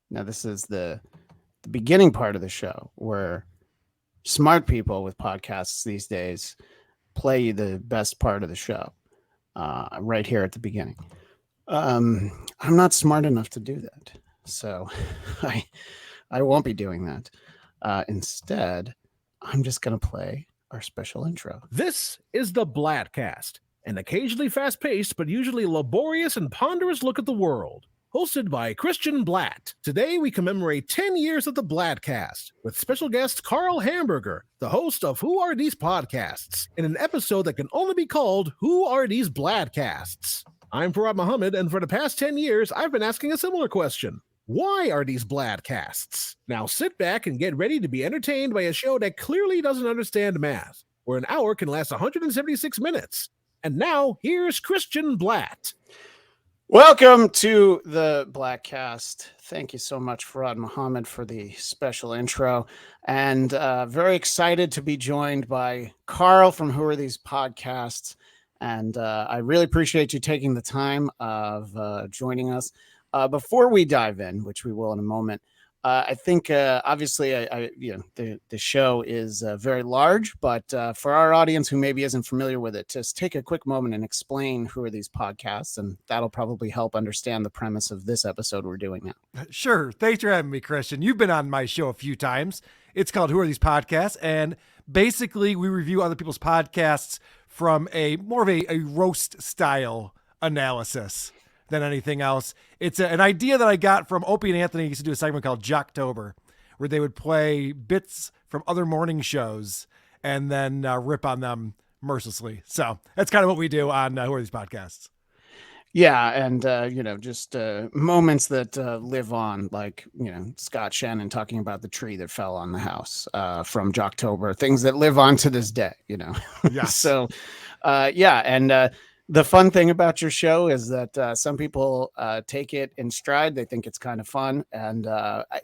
Now, this is the beginning part of the show where smart people with podcasts these days play the best part of the show right here at the beginning. I'm not smart enough to do that, so I I won't be doing that. Instead, I'm just going to play our special intro. This is the Bladtcast, an occasionally fast-paced but usually laborious and ponderous look at the world. Hosted by Christian Blatt. Today we commemorate 10 years of the Bladtcast with special guest Karl Hamburger, the host of Who Are These Podcasts, in an episode that can only be called Who Are These Bladtcasts? I'm Farad Muhammad, and for the past 10 years, I've been asking a similar question. Why are these Bladtcasts? Now sit back and get ready to be entertained by a show that clearly doesn't understand math, where an hour can last 176 minutes. And now, here's Christian Blatt. Welcome to the Bladtcast. Thank you so much, Farad Muhammad, for the special intro. And very excited to be joined by Karl from Who Are These Podcasts. And I really appreciate you taking the time of joining us. Before we dive in, which we will in a moment, I think obviously the show is very large, but for our audience who maybe isn't familiar with it, just take a quick moment and explain who are these podcasts, and that'll probably help understand the premise of this episode we're doing now. Sure. Thanks for having me, Christian. You've been on my show a few times. It's called Who Are These Podcasts? And basically we review other people's podcasts from more of a roast style analysis than anything else. It's an idea that I got from Opie and Anthony. Used to do a segment called Jocktober, where they would play bits from other morning shows and then rip on them mercilessly. So that's kind of what we do on Who Are These Podcasts? Yeah, and just moments that live on, like Scott Shannon talking about the tree that fell on the house from Jocktober, things that live on to this day. Yeah. So, and the fun thing about your show is that some people take it in stride. They think it's kind of fun, and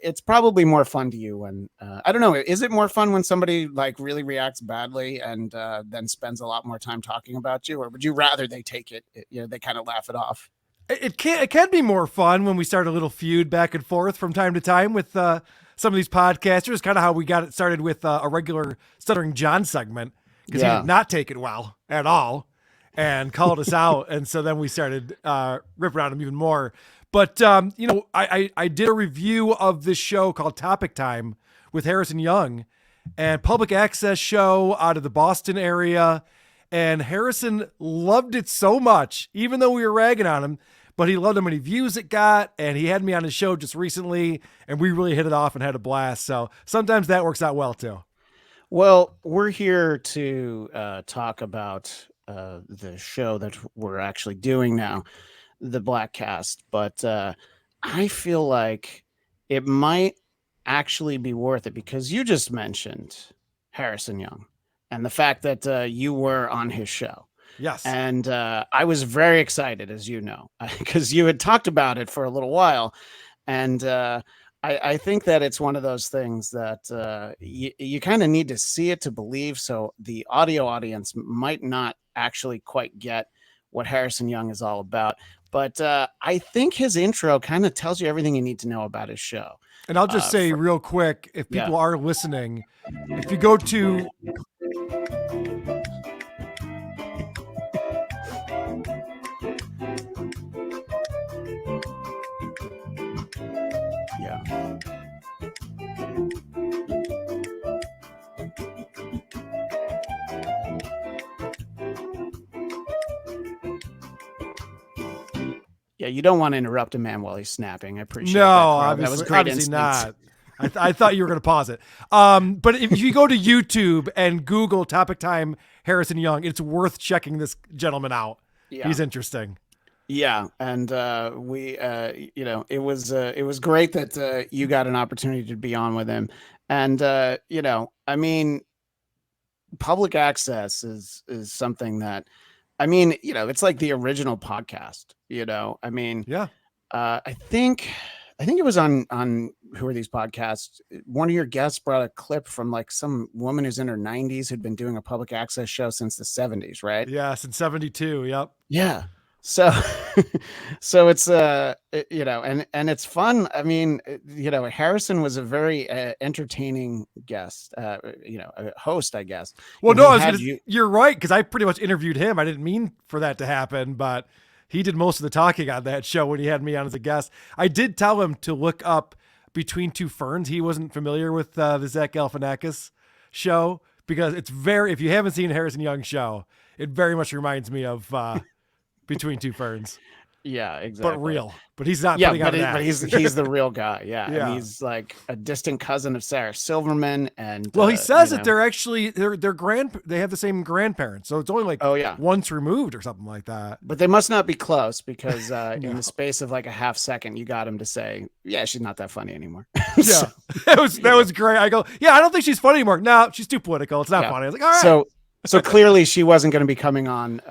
it's probably more fun to you when I don't know. Is it more fun when somebody like really reacts badly and then spends a lot more time talking about you, or would you rather they take it? They kind of laugh it off. It can be more fun when we start a little feud back and forth from time to time with some of these podcasters. Kind of how we got it started with a regular Stuttering John segment, because he did not take it well at all and called us out. And so then we started ripping on him even more. But, I did a review of this show called Topic Time with Harrison Young, and public access show out of the Boston area. And Harrison loved it so much, even though we were ragging on him, but he loved how many views it got. And he had me on his show just recently, and we really hit it off and had a blast. So sometimes that works out well too. Well, we're here to talk about the show that we're actually doing now, the Bladtcast, but I feel like it might actually be worth it because you just mentioned Harrison Young and the fact that you were on his show. Yes. And I was very excited, as you know, because you had talked about it for a little while. And I think that it's one of those things that you kind of need to see it to believe. So the audio audience might not actually quite get what Harrison Young is all about. But I think his intro kind of tells you everything you need to know about his show. And I'll just say real quick, if people are listening, if you go to... Yeah, you don't want to interrupt a man while he's snapping. I appreciate that. That was great. Obviously not. I thought you were going to pause it. But if you go to YouTube and Google Topic Time Harrison Young, it's worth checking this gentleman out. Yeah. He's interesting. Yeah, and it was great that you got an opportunity to be on with him. And public access is something that, it's like the original podcast. I think it was on Who Are These Podcasts? One of your guests brought a clip from like some woman who's in her 90s who'd been doing a public access show since the 70s, right? Yeah, since 72. Yep. Yeah. So So it's and it's fun. I mean, Harrison was a very entertaining guest, a host, I guess. Well, no, you're right, because I pretty much interviewed him. I didn't mean for that to happen, but he did most of the talking on that show when he had me on as a guest. I did tell him to look up Between Two Ferns. He wasn't familiar with the Zach Galifianakis show, because it's if you haven't seen Harrison Young's show, it very much reminds me of Between Two Ferns. Yeah, exactly. But real. But he's not putting on that. But he's the real guy. Yeah. And he's like a distant cousin of Sarah Silverman. And well, he says that they're actually they have the same grandparents. So it's only like once removed or something like that. But they must not be close, because in the space of like a half second, you got him to say, yeah, she's not that funny anymore. Yeah. That was great. I go, yeah, I don't think she's funny anymore. No, she's too political. It's not funny. I was like, all right. So clearly she wasn't going to be coming on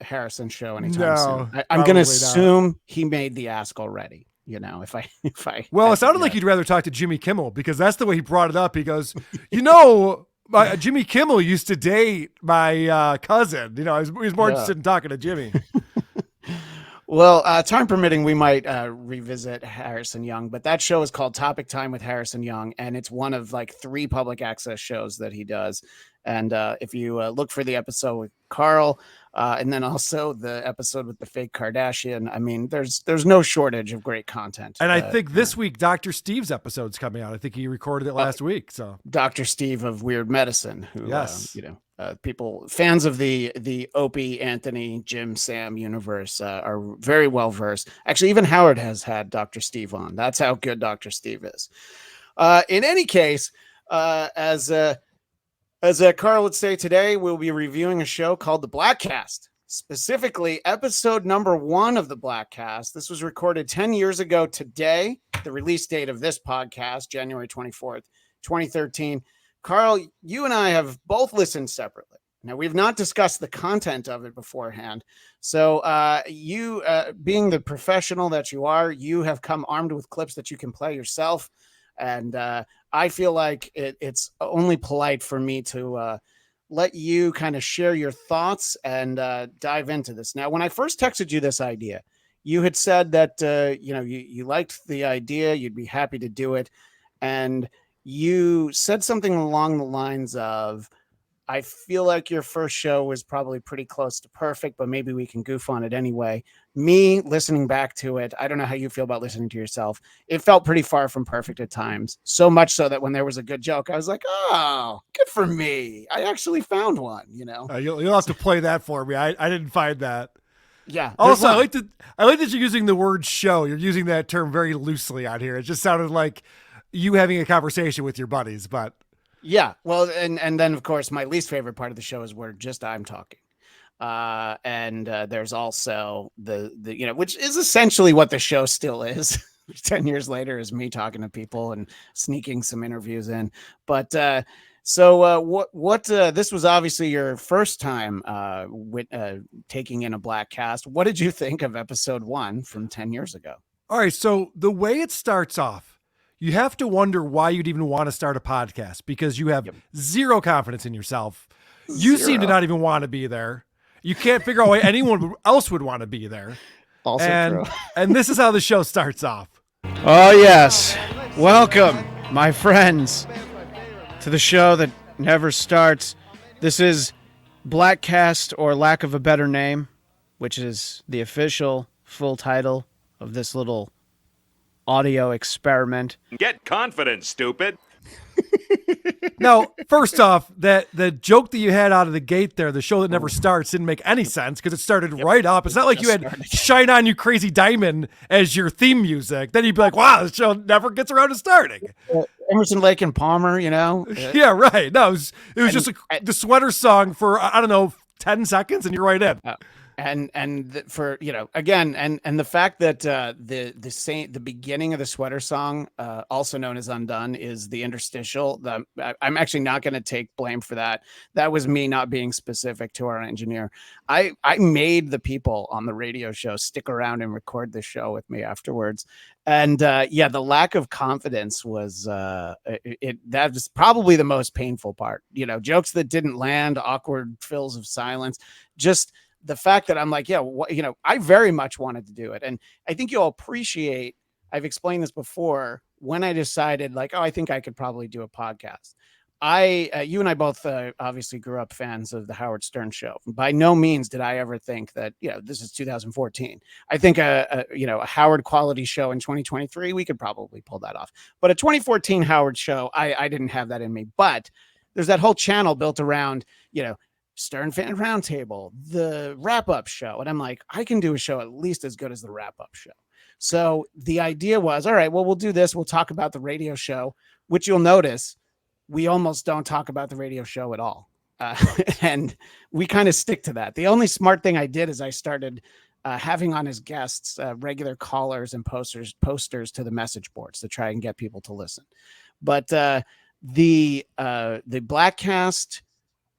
Harrison's show anytime soon. I'm going to assume he made the ask already. If I well, it sounded like you'd rather talk to Jimmy Kimmel, because that's the way he brought it up. He goes, Jimmy Kimmel used to date my cousin. He was more interested in talking to Jimmy. Well, time permitting, we might revisit Harrison Young, but that show is called Topic Time with Harrison Young, and it's one of like 3 public access shows that he does. And if you look for the episode with Karl, and then also the episode with the fake Kardashian, I mean, there's no shortage of great content. And I think this week, Dr. Steve's episode's coming out. I think he recorded it last week. So Dr. Steve of Weird Medicine, who, people, fans of the Opie, Anthony, Jim, Sam universe are very well versed. Actually, even Howard has had Dr. Steve on. That's how good Dr. Steve is. In any case, as Karl would say, today we'll be reviewing a show called the Bladtcast, specifically episode number 1 of the Bladtcast. This was recorded 10 years ago today, the release date of this podcast, January 24th, 2013. Karl, you and I have both listened separately. Now, we've not discussed the content of it beforehand. So you, being the professional that you are, you have come armed with clips that you can play yourself. And I feel like it's only polite for me to let you kind of share your thoughts and dive into this. Now, when I first texted you this idea, you had said that, you liked the idea, you'd be happy to do it. And you said something along the lines of, I feel like your first show was probably pretty close to perfect, but maybe we can goof on it anyway. Me listening back to it, I don't know how you feel about listening to yourself. It felt pretty far from perfect at times. So much so that when there was a good joke, I was like, oh, good for me. I actually found one, You'll have to play that for me. I didn't find that. Yeah. Also, I like that you're using the word show. You're using that term very loosely out here. It just sounded like you having a conversation with your buddies, but... Yeah, well, and then, of course, my least favorite part of the show is where just I'm talking. And there's also the which is essentially what the show still is. 10 years later is me talking to people and sneaking some interviews in. But what this was obviously your first time taking in a Bladtcast. What did you think of episode 1 from 10 years ago? All right, so the way it starts off, you have to wonder why you'd even want to start a podcast, because you have zero confidence in yourself. You seem to not even want to be there. You can't figure out why anyone else would want to be there. Also true. And this is how the show starts off. Oh, yes. Welcome, my friends, to the show that never starts. This is Bladtcast, or lack of a better name, which is the official full title of this little audio experiment. Get confident, stupid. Now, first off, the joke that you had out of the gate there, the show that never starts, didn't make any sense, because it started right up. It's not like you had Shine On You Crazy Diamond as your theme music. Then you'd be like, wow, the show never gets around to starting. Emerson, Lake and Palmer, Yeah, right. No, it was just the sweater song for, I don't know, 10 seconds, and you're right in. For again, and the fact that the beginning of the sweater song, also known as Undone, is the interstitial. I'm actually not going to take blame for that. That was me not being specific to our engineer. I made the people on the radio show stick around and record the show with me afterwards. And the lack of confidence was that was probably the most painful part. Jokes that didn't land, awkward fills of silence, just the fact that I'm like, yeah, I very much wanted to do it. And I think you'll appreciate, I've explained this before, when I decided like, oh, I think I could probably do a podcast. You and I both obviously grew up fans of the Howard Stern show. By no means did I ever think that, this is 2014. I think a Howard quality show in 2023, we could probably pull that off. But a 2014 Howard show, I didn't have that in me. But there's that whole channel built around, Stern Fan Roundtable, the wrap-up show. And I'm like, I can do a show at least as good as the wrap-up show. So the idea was, all right, well, we'll do this. We'll talk about the radio show, which you'll notice we almost don't talk about the radio show at all. And we kind of stick to that. The only smart thing I did is I started having on as guests regular callers and posters to the message boards to try and get people to listen. But the Bladtcast,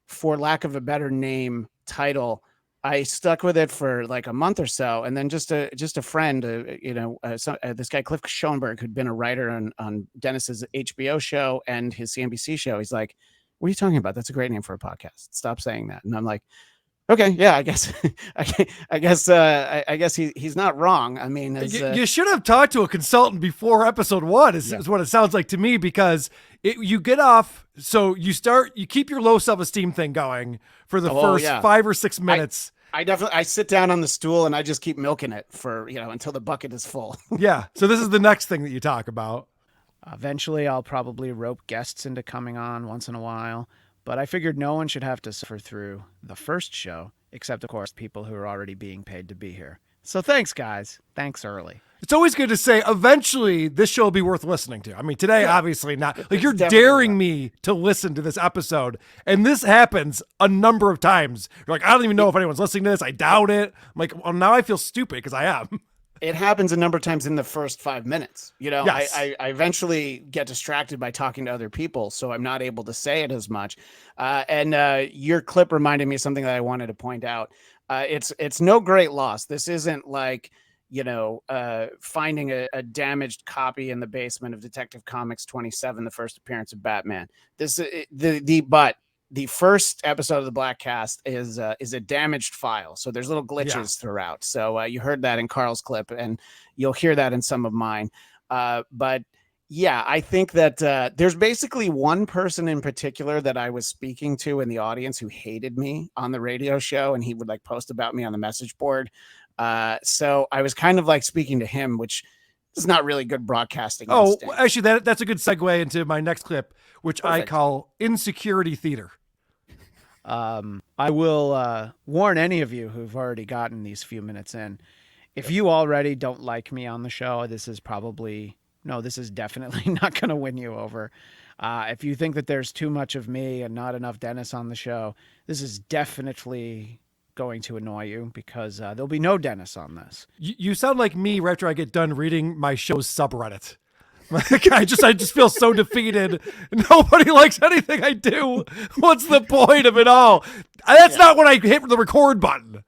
for lack of a better name title, I stuck with it for like a month or so, and then just a friend, this guy Cliff Schoenberg, who'd been a writer on Dennis's HBO show and his CNBC show. He's like, "What are you talking about? That's a great name for a podcast. Stop saying that." And I'm like, "Okay, yeah, I guess, I guess he's not wrong. I mean, you should have talked to a consultant before episode 1. Is what it sounds like to me, because you get off. So you keep your low self-esteem thing going for the first 5 or 6 minutes. I sit down on the stool and I just keep milking it for, until the bucket is full. Yeah. So this is the next thing that you talk about. Eventually I'll probably rope guests into coming on once in a while, but I figured no one should have to suffer through the first show, except of course people who are already being paid to be here. So thanks guys. Thanks early. It's always good to say, eventually, this show will be worth listening to. I mean, today, obviously not. Like, you're daring me to listen to this episode, and this happens a number of times. You're like, I don't even know if anyone's listening to this. I doubt it. I'm like, well, now I feel stupid because I am. It happens a number of times in the first 5 minutes. Yes. I eventually get distracted by talking to other people, so I'm not able to say it as much. And your clip reminded me of something that I wanted to point out. It's no great loss. This isn't like, finding a damaged copy in the basement of Detective Comics 27, the first appearance of Batman. The first episode of the Bladtcast is a damaged file. So there's little glitches throughout. So you heard that in Karl's clip, and you'll hear that in some of mine. But yeah, I think that there's basically one person in particular that I was speaking to in the audience who hated me on the radio show, and he would like post about me on the message board. So I was kind of like speaking to him, which is not really good broadcasting. Oh, actually, that's a good segue into my next clip, which Perfect. I call insecurity theater. I will warn any of you who've already gotten these few minutes in. If you already don't like me on the show, this is definitely not going to win you over. If you think that there's too much of me and not enough Dennis on the show, this is definitely going to annoy you, because there'll be no Dennis on this. You sound like me right after I get done reading my show's subreddit. Like, I just feel so defeated. Nobody likes anything I do. What's the point of it all? That's not when I hit the record button.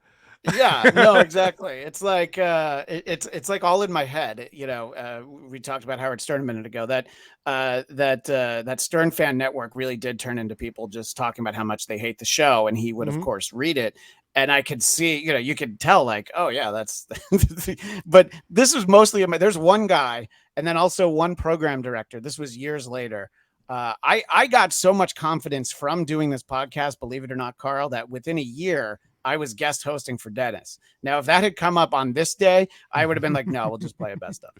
Yeah, no, exactly. It's like it's like all in my head. We talked about Howard Stern a minute ago. That Stern Fan Network really did turn into people just talking about how much they hate the show, and he would of course read it. And I could see, you could tell like, oh yeah, that's, but this was mostly, there's one guy and then also one program director. This was years later. I got so much confidence from doing this podcast, believe it or not, Karl, that within a year I was guest hosting for Dennis. Now, if that had come up on this day, I would have been like, no, we'll just play a best of.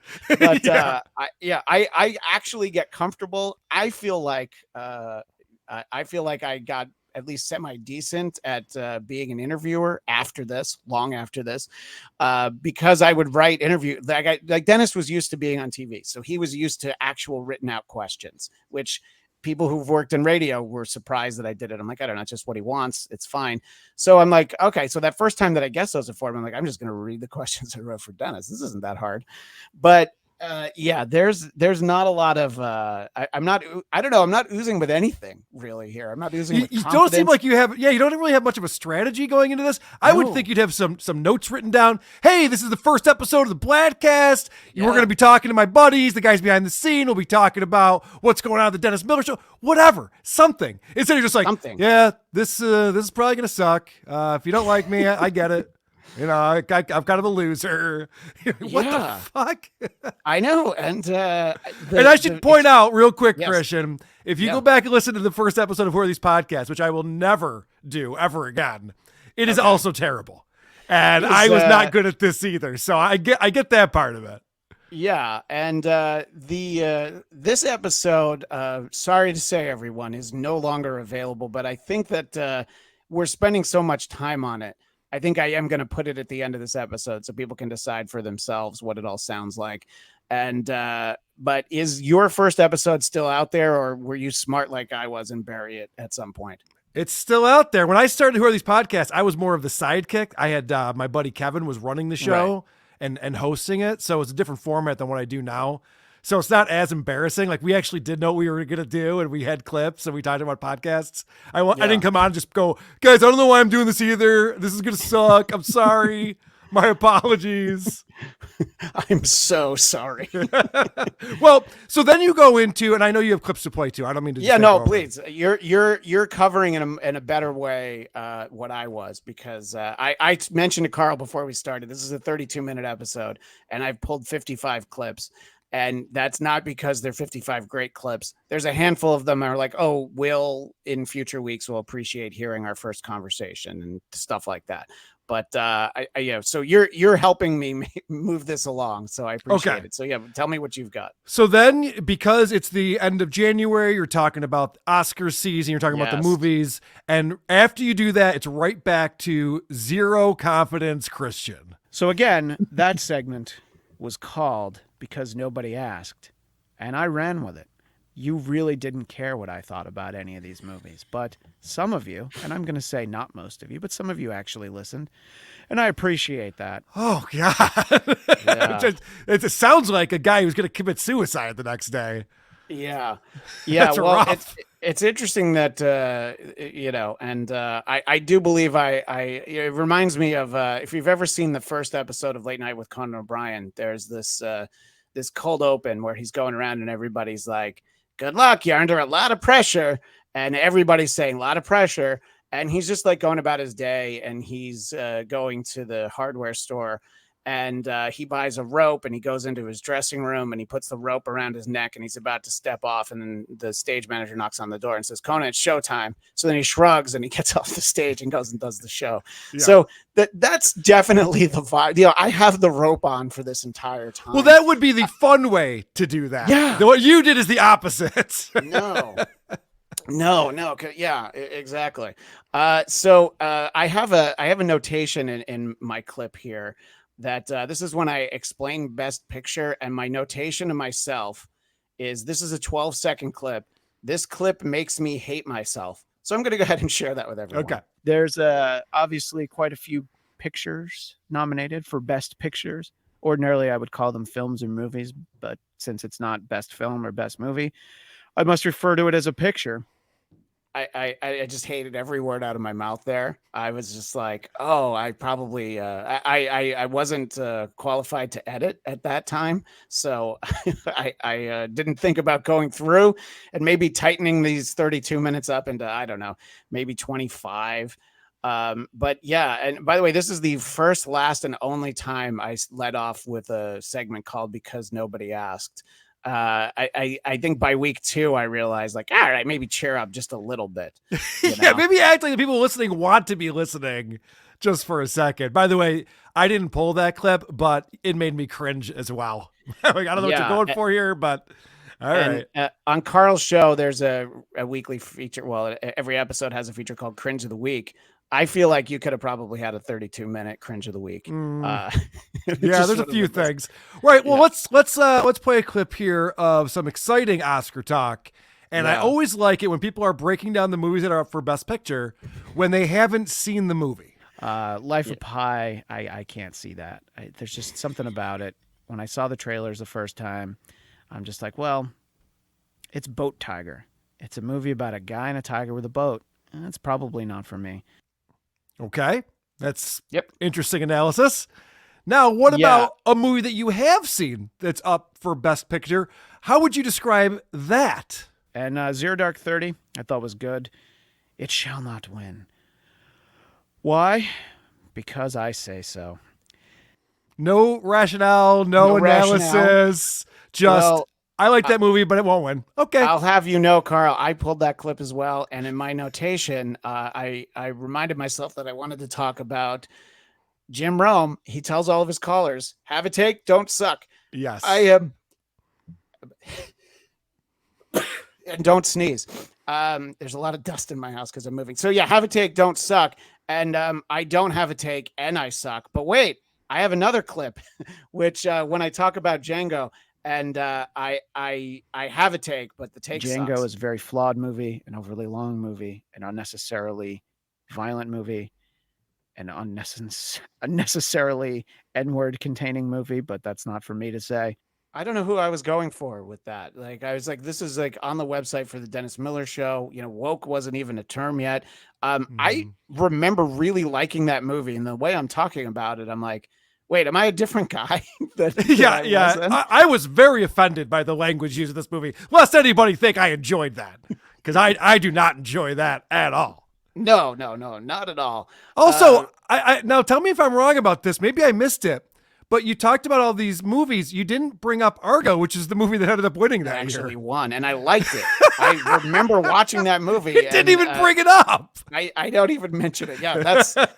But I actually get comfortable. I feel like I got at least semi-decent at being an interviewer long after this, because I would write like Dennis was used to being on TV. So he was used to actual written out questions, which people who've worked in radio were surprised that I did it. I'm like, I don't know, it's just what he wants. It's fine. So I'm like, okay. So that first time that I guest hosted for him, I'm like, I'm just going to read the questions I wrote for Dennis. This isn't that hard. But Yeah, there's not a lot of I'm not I don't know, I'm not oozing with anything really here. I'm not oozing with You confidence. don't seem like you have, you don't really have much of a strategy going into this. I would think you'd have some notes written down. Hey, this is the first episode of the Bladtcast. We're going to be talking to my buddies, the guys behind the scene. We'll be talking about what's going on at the Dennis Miller Show, whatever, something. Instead of just like, yeah, this is probably going to suck. If you don't like me, I get it. You know, I'm kind of a loser. What the fuck? I know. And and I should point out real quick, Christian, if you go back and listen to the first episode of Who Are These Podcasts, which I will never do ever again, it is also terrible. And I was not good at this either. So I get that part of it. Yeah, and this episode, sorry to say, everyone, is no longer available. But I think that we're spending so much time on it. I think I am going to put it at the end of this episode so people can decide for themselves what it all sounds like. And but is your first episode still out there, or were you smart like I was and bury it at some point? It's still out there. When I started Who Are These Podcasts, I was more of the sidekick. I had my buddy Kevin was running the show and hosting it. So it's a different format than what I do now. So it's not as embarrassing. Like, we actually did know what we were going to do, and we had clips, and we talked about podcasts. I didn't come on and just go, guys, I don't know why I'm doing this either. This is going to suck. I'm sorry. My apologies. I'm so sorry. Well, so then you go into, and I know you have clips to play too. I don't mean to. Yeah, no, please. You're covering in a better way what I was, because I mentioned to Carl before we started, this is a 32-minute episode, and I've pulled 55 clips. And that's not because they're 55 great clips. There's a handful of them that are like, oh, in future weeks, we'll appreciate hearing our first conversation and stuff like that. But so you're helping me move this along, so I appreciate it. So yeah, tell me what you've got. So then, because it's the end of January, you're talking about Oscar season, you're talking about the movies, and after you do that, it's right back to zero confidence Christian. So again, that segment was called Because Nobody Asked, and I ran with it. You really didn't care what I thought about any of these movies, but some of you, and I'm going to say not most of you, but some of you actually listened, and I appreciate that. Oh, God. Yeah. It sounds like a guy who's going to commit suicide the next day. Yeah. That's well, rough. It's interesting that, and I do believe it reminds me of, if you've ever seen the first episode of Late Night with Conan O'Brien, there's this cold open where he's going around and everybody's like, good luck, you're under a lot of pressure. And everybody's saying a lot of pressure. And he's just like going about his day, and he's going to the hardware store, and he buys a rope, and he goes into his dressing room, and he puts the rope around his neck, and he's about to step off. And then the stage manager knocks on the door and says, Conan, it's showtime. So then he shrugs and he gets off the stage and goes and does the show. Yeah. So that's definitely the vibe. I have the rope on for this entire time. Well, that would be the fun way to do that. Yeah. What you did is the opposite. No. Yeah, exactly. So I have a notation in my clip here that this is when I explain Best Picture, and my notation to myself is, this is a 12-second clip. This clip makes me hate myself. So I'm going to go ahead and share that with everyone. Okay. There's obviously quite a few pictures nominated for Best Pictures. Ordinarily, I would call them films or movies, but since it's not Best Film or Best Movie, I must refer to it as a picture. I just hated every word out of my mouth there. I was just like, oh, I probably I wasn't qualified to edit at that time, so I didn't think about going through and maybe tightening these 32 minutes up into, I don't know, maybe 25. But yeah, and by the way, this is the first, last, and only time I let off with a segment called Because Nobody Asked. I think by week 2 I realized, like, all right, maybe cheer up just a little bit. Yeah, maybe act like the people listening want to be listening just for a second. By the way, I didn't pull that clip, but it made me cringe as well. Like, I don't know what you're going for here, but all right. On Carl's show, there's a weekly feature. Well, every episode has a feature called Cringe of the Week. I feel like you could have probably had a 32-minute Cringe of the Week. Yeah, there's a few things. Right. Well, let's play a clip here of some exciting Oscar talk. And I always like it when people are breaking down the movies that are up for Best Picture when they haven't seen the movie. Life of Pi, I can't see that. There's just something about it when I saw the trailers the first time, I'm just like, well, it's Boat Tiger. It's a movie about a guy and a tiger with a boat. And that's probably not for me. Okay. That's interesting analysis. Now, what about a movie that you have seen that's up for Best Picture? How would you describe that? And Zero Dark 30, I thought was good. It shall not win. Why? Because I say so. No rationale, no analysis. Just, I like that movie, but it won't win. Okay. I'll have you know, Carl, I pulled that clip as well. And in my notation, I reminded myself that I wanted to talk about Jim Rome. He tells all of his callers, have a take, don't suck. Yes. I am. And don't sneeze. There's a lot of dust in my house because I'm moving. So yeah, have a take, don't suck. And I don't have a take and I suck. But wait, I have another clip, which when I talk about Django, and I have a take, but the take Django sucks. is a very flawed movie, an overly long movie, an unnecessarily violent movie, an unnecessarily N-word containing movie, but that's not for me to say. I don't know who I was going for with that. Like, I was like, this is like on the website for the Dennis Miller show. You know, woke wasn't even a term yet. I remember really liking that movie, and the way I'm talking about it, I'm like, wait, am I a different guy? I was very offended by the language used in this movie. Lest anybody think I enjoyed that, because I do not enjoy that at all. No, not at all. Also, I now tell me if I'm wrong about this. Maybe I missed it. But you talked about all these movies. You didn't bring up Argo, which is the movie that ended up winning that actually year. Won, and I liked it. I remember watching that movie. You didn't even bring it up. I don't even mention it. Yeah,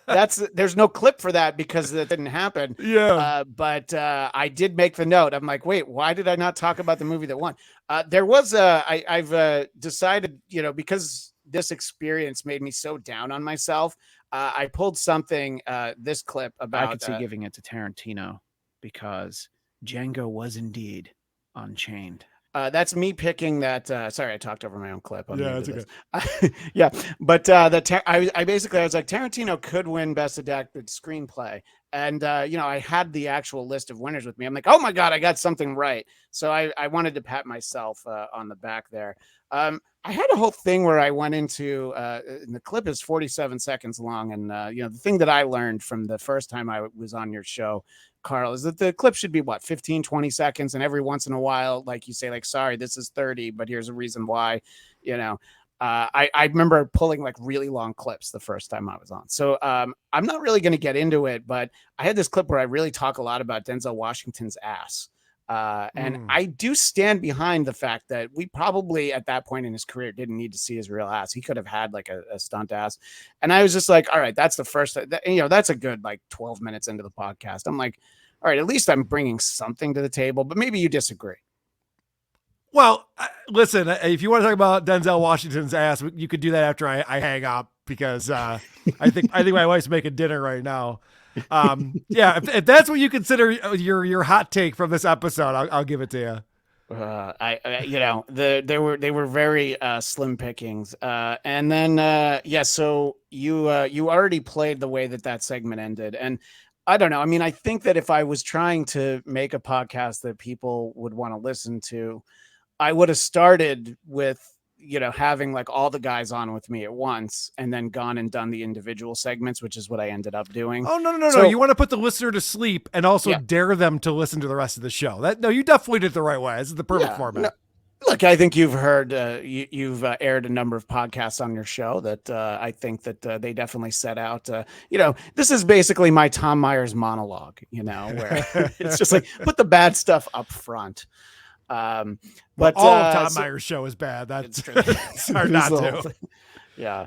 that's there's no clip for that because that didn't happen. Yeah. But I did make the note. I'm like, wait, why did I not talk about the movie that won? There was I've decided, you know, because this experience made me so down on myself. I pulled something, this clip about. I could see giving it to Tarantino because Django was indeed unchained. That's me picking that. Sorry, I talked over my own clip. Yeah, that's okay. Yeah, but I was like, Tarantino could win Best Adapted Screenplay, and you know, I had the actual list of winners with me. I'm like, oh my god, I got something right. So I wanted to pat myself on the back there. I had a whole thing where I went into, and the clip is 47 seconds long. And, you know, the thing that I learned from the first time I was on your show, Carl, is that the clip should be 15, 20 seconds. And every once in a while, like you say, like, sorry, this is 30, but here's a reason why, you know. I remember pulling like really long clips the first time I was on. So I'm not really going to get into it, but I had this clip where I really talk a lot about Denzel Washington's ass. And I do stand behind the fact that we probably at that point in his career didn't need to see his real ass. He could have had like a stunt ass. And I was just like, all right, that's the first, you know, that's a good like 12 minutes into the podcast. I'm like, all right, at least I'm bringing something to the table, but maybe you disagree. Well, listen, if you want to talk about Denzel Washington's ass, you could do that after I hang up, because I think my wife's making dinner right now. Yeah, if that's what you consider your hot take from this episode, I'll give it to you. You know, they were very slim pickings. And then so you already played the way that segment ended, and I don't know. I mean, I think that if I was trying to make a podcast that people would want to listen to, I would have started with, you know, having like all the guys on with me at once and then gone and done the individual segments, which is what I ended up doing. Oh, no. You want to put the listener to sleep and also dare them to listen to the rest of the show. You definitely did it the right way. This is the perfect format. No, look, I think you've heard, you've aired a number of podcasts on your show that I think that they definitely set out, you know, this is basically my Tom Myers monologue, you know, where it's just like, put the bad stuff up front. But all of Tom Myers' show is bad. That's true. It's hard not to. Yeah.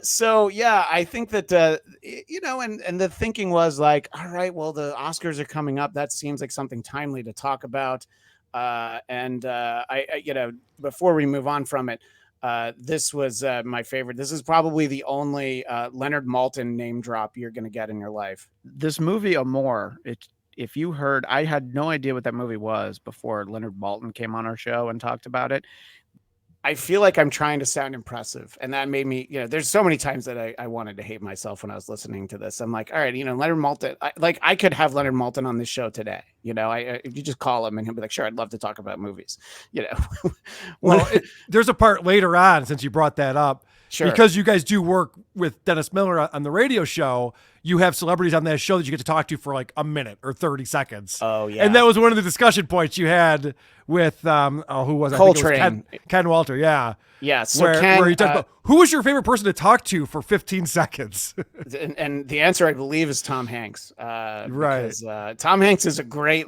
So yeah, I think that you know, and the thinking was like, all right, well, the Oscars are coming up. That seems like something timely to talk about. And I you know, before we move on from it, this was my favorite. This is probably the only Leonard Maltin name drop you're going to get in your life. This movie, Amore, if you heard, I had no idea what that movie was before Leonard Maltin came on our show and talked about it. I feel like I'm trying to sound impressive. And that made me, there's so many times that I wanted to hate myself when I was listening to this. I'm like, all right, Leonard Maltin, I could have Leonard Maltin on this show today. If you just call him and he'll be like, sure, I'd love to talk about movies. Well, there's a part later on, since you brought that up, sure. Because you guys do work with Dennis Miller on the radio show, you have celebrities on that show that you get to talk to for like a minute or 30 seconds. Oh, yeah. And that was one of the discussion points you had with, who was it? Coltrane. I think it was Ken Walter, yeah. Yeah, so where you talked about, who was your favorite person to talk to for 15 seconds? and the answer, I believe, is Tom Hanks. Right. Because Tom Hanks is a great,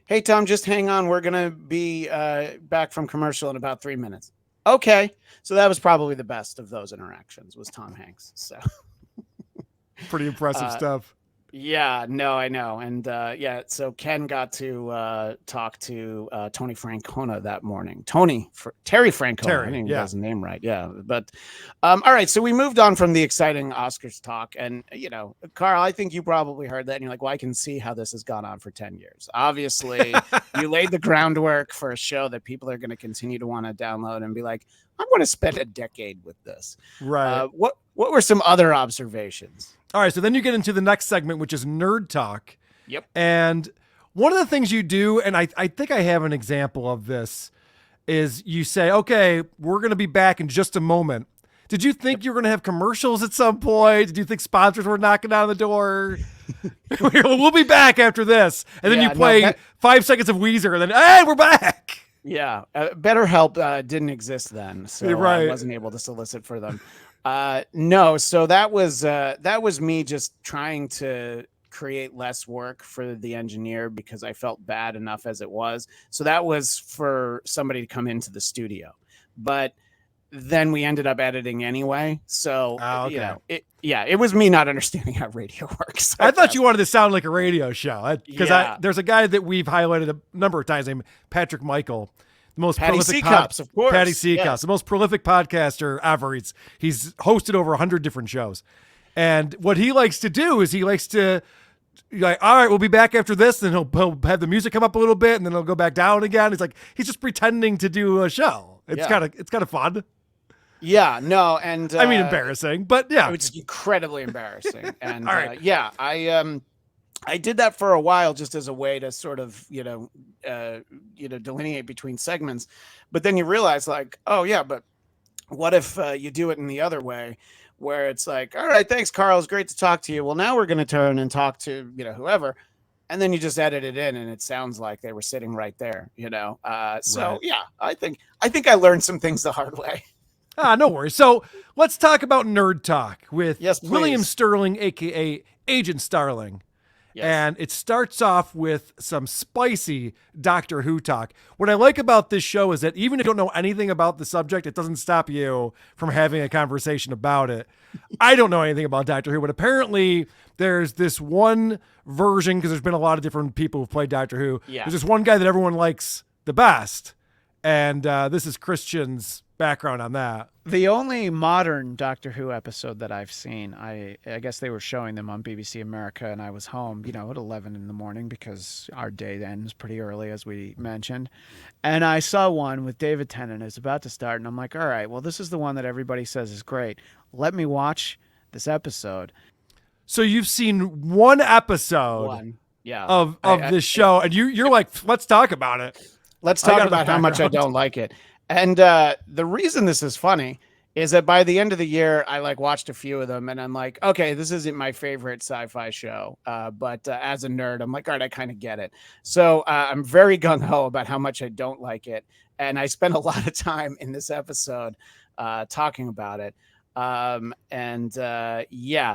hey, Tom, just hang on. We're going to be back from commercial in about 3 minutes. Okay. So that was probably the best of those interactions was Tom Hanks. So pretty impressive stuff. Yeah, no, I know. And so Ken got to talk to Tony Francona that morning. Terry Francona. I think he has his name right. Yeah. But all right. So we moved on from the exciting Oscars talk. And, Carl, I think you probably heard that. And you're like, well, I can see how this has gone on for 10 years. Obviously, you laid the groundwork for a show that people are going to continue to want to download and be like, I'm going to spend a decade with this. Right. What were some other observations? All right, so then you get into the next segment, which is Nerd Talk. Yep. And one of the things you do, and I think I have an example of this, is you say, okay, we're going to be back in just a moment. Did you think you were going to have commercials at some point? Did you think sponsors were knocking on the door? We'll be back after this. And then you play 5 seconds of Weezer, and then, hey, we're back. Yeah. BetterHelp didn't exist then, so I wasn't able to solicit for them. No, so that was me just trying to create less work for the engineer because I felt bad enough as it was. So that was for somebody to come into the studio, but then we ended up editing anyway. So, it was me not understanding how radio works. I thought you wanted to sound like a radio show because there's a guy that we've highlighted a number of times named Patrick Michael. The most prolific of course. Patty Seacups, yes. The most prolific podcaster ever. He's hosted over 100 different shows. And what he likes to do is he likes to all right, we'll be back after this. Then he'll have the music come up a little bit and then he'll go back down again. He's just pretending to do a show. It's kind of fun. Yeah, no. And I mean, embarrassing, but yeah, it's incredibly embarrassing. And all right. I did that for a while just as a way to sort of, delineate between segments. But then you realize but what if you do it in the other way where it's like, all right, thanks, Carl. It's great to talk to you. Well, now we're going to turn and talk to, whoever. And then you just edit it in and it sounds like they were sitting right there, I think I learned some things the hard way. No worries. So let's talk about Nerd Talk with William Sterling, a.k.a. Agent Starling. Yes. And it starts off with some spicy Doctor Who talk. What I like about this show is that even if you don't know anything about the subject, it doesn't stop you from having a conversation about it. I don't know anything about Doctor Who, but apparently there's this one version, because there's been a lot of different people who've played Doctor Who. Yeah. There's this one guy that everyone likes the best. And this is Christian's background on that. The only modern Doctor Who episode that I've seen, I guess they were showing them on BBC America, and I was home, at 11 in the morning because our day ends pretty early, as we mentioned. And I saw one with David Tennant. It's about to start, and I'm like, all right, well, this is the one that everybody says is great. Let me watch this episode. So you've seen one episode of this show, and you're like, let's talk about it. Let's talk about how much I don't like it. And the reason this is funny is that by the end of the year, I watched a few of them and I'm like, okay, this isn't my favorite sci-fi show. But as a nerd, I'm like, all right, I kind of get it. So I'm very gung-ho about how much I don't like it. And I spent a lot of time in this episode talking about it.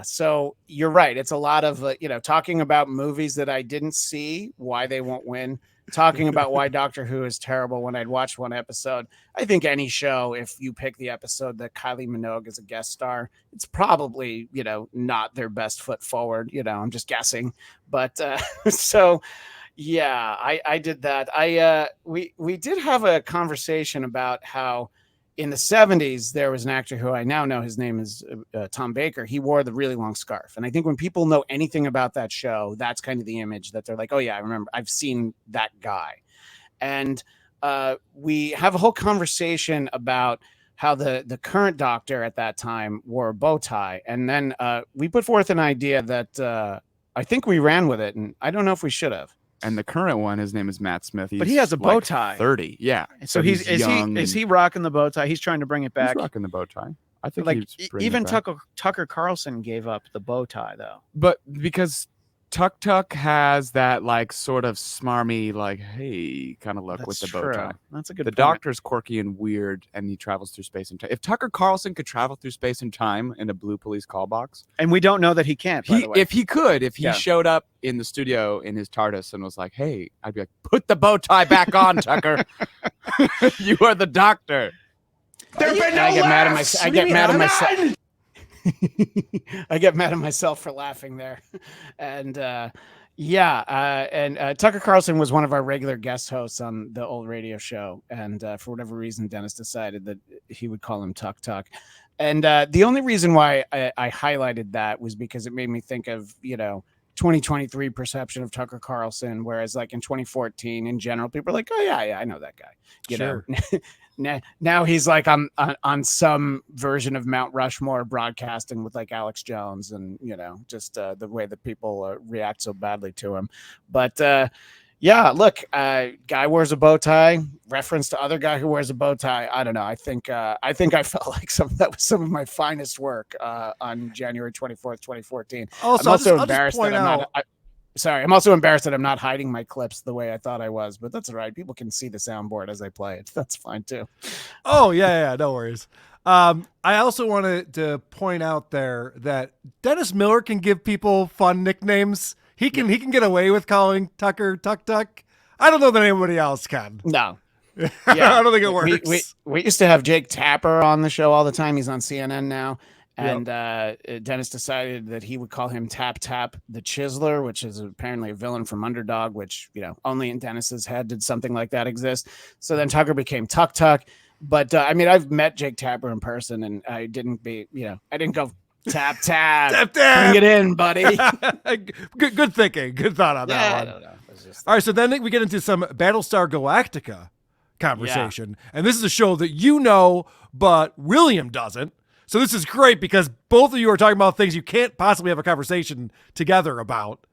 So you're right. It's a lot of, talking about movies that I didn't see, why they won't win. Talking about why Doctor Who is terrible when I'd watched one episode. I think any show, if you pick the episode that Kylie Minogue is a guest star, it's probably, not their best foot forward. I'm just guessing. But I did that. We did have a conversation about how in the 70s, there was an actor who I now know, his name is Tom Baker. He wore the really long scarf. And I think when people know anything about that show, that's kind of the image that they're like, oh yeah, I remember, I've seen that guy. And we have a whole conversation about how the current doctor at that time wore a bow tie. And then we put forth an idea that I think we ran with it. And I don't know if we should have. And the current one, his name is Matt Smith. But he has a bow tie. 30, yeah. So is he rocking the bow tie? He's trying to bring it back. He's rocking the bow tie. I think like even Tucker Carlson gave up the bow tie though. But because Tuck has that like sort of smarmy, like, hey, kind of look with the bow tie. That's a good point. Doctor's quirky and weird, and he travels through space and time. If Tucker Carlson could travel through space and time in a blue police call box, and we don't know that he can't, by the way. If he showed up in the studio in his TARDIS and was like, hey, I'd be like, put the bow tie back on, Tucker. You are the Doctor. I get mad at myself for laughing there. And Tucker Carlson was one of our regular guest hosts on the old radio show. And for whatever reason, Dennis decided that he would call him Tuck. And the only reason why I highlighted that was because it made me think of, 2023 perception of Tucker Carlson, whereas like in 2014 in general, people are like, oh yeah, I know that guy. You know, now he's like on some version of Mount Rushmore broadcasting with like Alex Jones and, just the way that people react so badly to him. But yeah, look, guy wears a bow tie, reference to other guy who wears a bow tie. I don't know. I think I felt like that was some of my finest work on January 24th, 2014. Also, I'm also embarrassed that I'm also embarrassed that I'm not hiding my clips the way I thought I was, but that's all right. People can see the soundboard as I play it. That's fine too. Oh, yeah, no worries. I also wanted to point out there that Dennis Miller can give people fun nicknames. He can get away with calling Tucker Tuck. I don't know that anybody else can. No. Yeah. I don't think it works. We used to have Jake Tapper on the show all the time. He's on CNN now. And Dennis decided that he would call him Tap the Chiseler, which is apparently a villain from Underdog, which, only in Dennis's head did something like that exist. So then Tucker became Tuck. But I've met Jake Tapper in person, and I didn't go tap. Bring it in, buddy. Good thinking. Good thought on that one. I don't know. All right, so then we get into some Battlestar Galactica conversation. Yeah. And this is a show that but William doesn't. So this is great because both of you are talking about things you can't possibly have a conversation together about.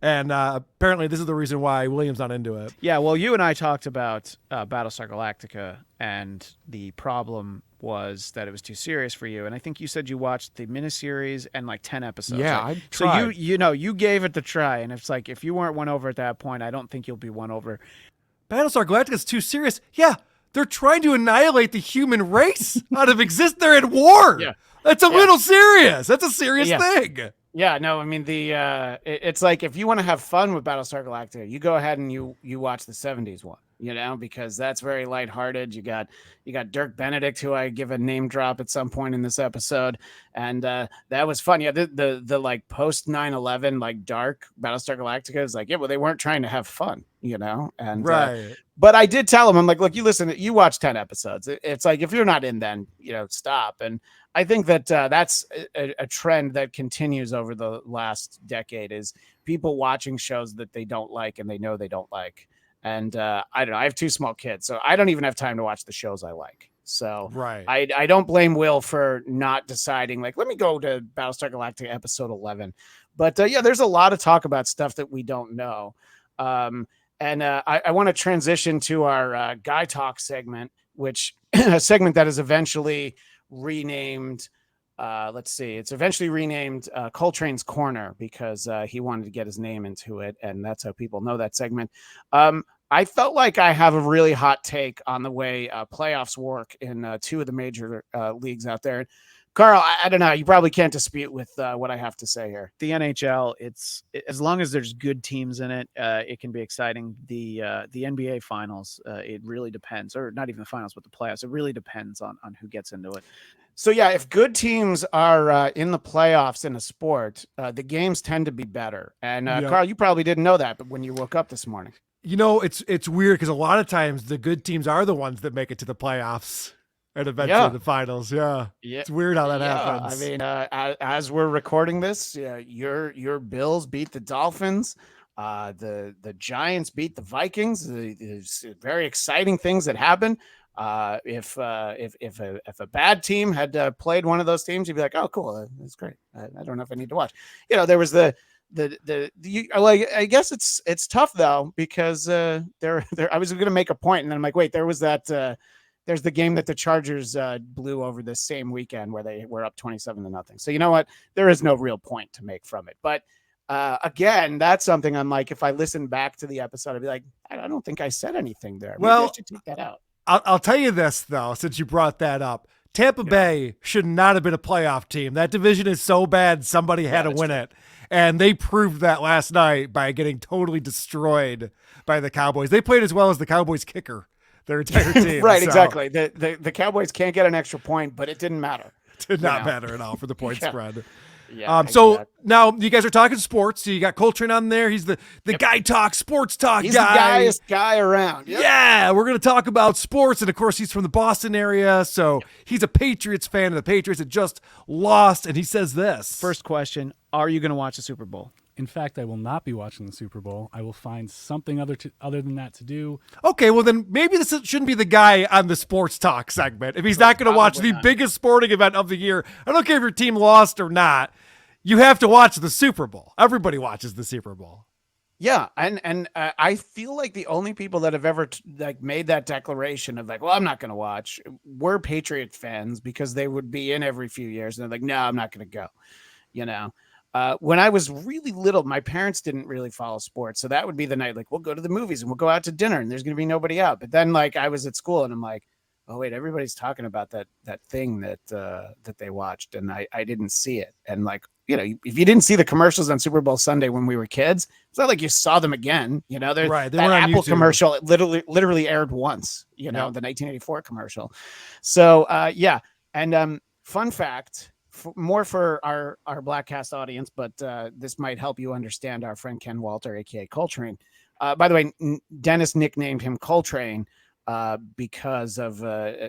And apparently this is the reason why William's not into it. Yeah, well, you and I talked about Battlestar Galactica, and the problem was that it was too serious for you. And I think you said you watched the miniseries and like 10 episodes. Yeah, right? I tried. So you gave it the try, and it's like if you weren't won over at that point, I don't think you'll be won over. Battlestar Galactica is too serious. Yeah, they're trying to annihilate the human race out of existence. They're at war. Yeah. That's a little serious. That's a serious thing. Yeah, no, it's like if you want to have fun with Battlestar Galactica, you go ahead and you watch the 70s one, because that's very lighthearted. You got Dirk Benedict, who I give a name drop at some point in this episode, and that was fun. Yeah, the like post 9/11 like dark Battlestar Galactica is like, yeah, well, they weren't trying to have fun, and right. But I did tell him, I'm like, look, you watch 10 episodes. It's like if you're not in, then stop. And I think that that's a trend that continues over the last decade is people watching shows that they don't like and they know they don't like. And I don't know. I have two small kids, so I don't even have time to watch the shows I like. So right. I don't blame Will for not deciding, like, let me go to Battlestar Galactica episode 11. But there's a lot of talk about stuff that we don't know. And I want to transition to our Guy Talk segment, which a segment that is eventually renamed. It's eventually renamed Coltrane's Corner because he wanted to get his name into it, and that's how people know that segment. I felt like I have a really hot take on the way playoffs work in two of the major leagues out there. Carl, I don't know. You probably can't dispute with what I have to say here. The NHL, as long as there's good teams in it, it can be exciting. The NBA finals, it really depends, or not even the finals, but the playoffs. It really depends on who gets into it. So yeah, if good teams are in the playoffs in a sport, the games tend to be better. And Carl, you probably didn't know that, but when you woke up this morning, it's weird because a lot of times the good teams are the ones that make it to the playoffs. And eventually the finals. Yeah. It's weird how that happens. As we're recording this, your Bills beat the Dolphins. The Giants beat the Vikings. There's very exciting things that happen. If a bad team had played one of those teams, you'd be like, oh, cool, that's great. I don't know if I need to watch. There was I guess it's tough though, because I was going to make a point, and then I'm like, wait, there was that. There's the game that the Chargers blew over the same weekend where they were up 27-0. So you know what? There is no real point to make from it. But again, that's something I'm like, if I listen back to the episode, I'd be like, I don't think I said anything there. Maybe I should take that out. I'll tell you this, though, since you brought that up. Tampa Bay should not have been a playoff team. That division is so bad, somebody had to win it. And they proved that last night by getting totally destroyed by the Cowboys. They played as well as the Cowboys kicker, their entire team. Right, exactly. The Cowboys can't get an extra point, but it didn't matter. Did not matter at all for the point spread. Yeah, so now you guys are talking sports. So you got Coltrane on there. He's the guy talk, sports talk He's guy. He's the guyest guy around. Yep. Yeah, we're going to talk about sports. And of course, he's from the Boston area. So he's a Patriots fan, and the Patriots had just lost. And he says this. First question, are you going to watch the Super Bowl? In fact, I will not be watching the Super Bowl. I will find something other than that to do. Okay, well then maybe this shouldn't be the guy on the sports talk segment. If he's not going to watch the biggest sporting event of the year, I don't care if your team lost or not. You have to watch the Super Bowl. Everybody watches the Super Bowl. Yeah, and I feel like the only people that have ever made that declaration of like, well, I'm not going to watch, were Patriot fans, because they would be in every few years and they're like, no, I'm not going to go. When I was really little, my parents didn't really follow sports, so that would be the night like, we'll go to the movies and we'll go out to dinner and there's going to be nobody out. But then I was at school and I'm like, oh wait, everybody's talking about that thing that they watched and I didn't see it. And if you didn't see the commercials on Super Bowl Sunday when we were kids, it's not like you saw them again. Right? They that were on Apple YouTube. Commercial, it literally aired once. The 1984 commercial. So and fun fact, more for our Bladtcast audience, but this might help you understand our friend Ken Walter, aka Coltrane. By the way, Dennis nicknamed him Coltrane because of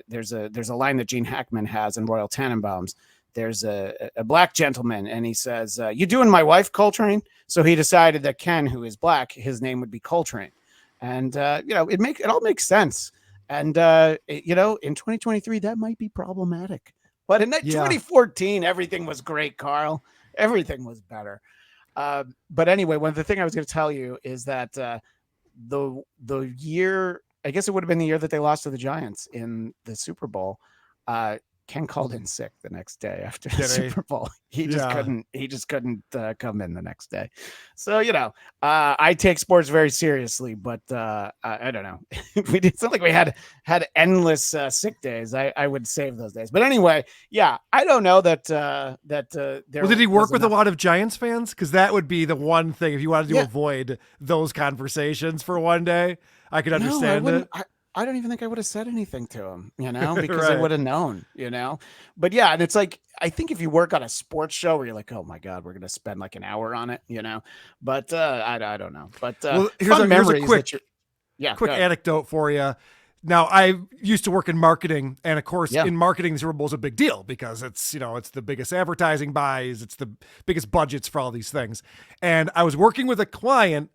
there's a line that Gene Hackman has in Royal Tenenbaums. There's a black gentleman, and he says, "You doing my wife, Coltrane?" So he decided that Ken, who is black, his name would be Coltrane, and it all makes sense. And in 2023, that might be problematic. But in 2014, everything was great, Carl. Everything was better. But anyway, the thing I was going to tell you is that the year, I guess it would have been the year that they lost to the Giants in the Super Bowl. Ken called in sick the next day after the Super Bowl. He just couldn't come in the next day. So, I take sports very seriously, but I don't know. It's not like we had endless sick days. I would save those days. But anyway, I don't know that there did he work with a lot of Giants fans? Because that would be the one thing if you wanted to avoid those conversations for one day. I could understand it. I don't even think I would have said anything to him, because I would have known, but and it's like, I think if you work on a sports show where you're like, oh my God, we're going to spend like an hour on it, but I don't know. But here's a quick quick anecdote for you. Now, I used to work in marketing, and of course, in marketing, the Super Bowl is a big deal because it's, it's the biggest advertising buys, it's the biggest budgets for all these things. And I was working with a client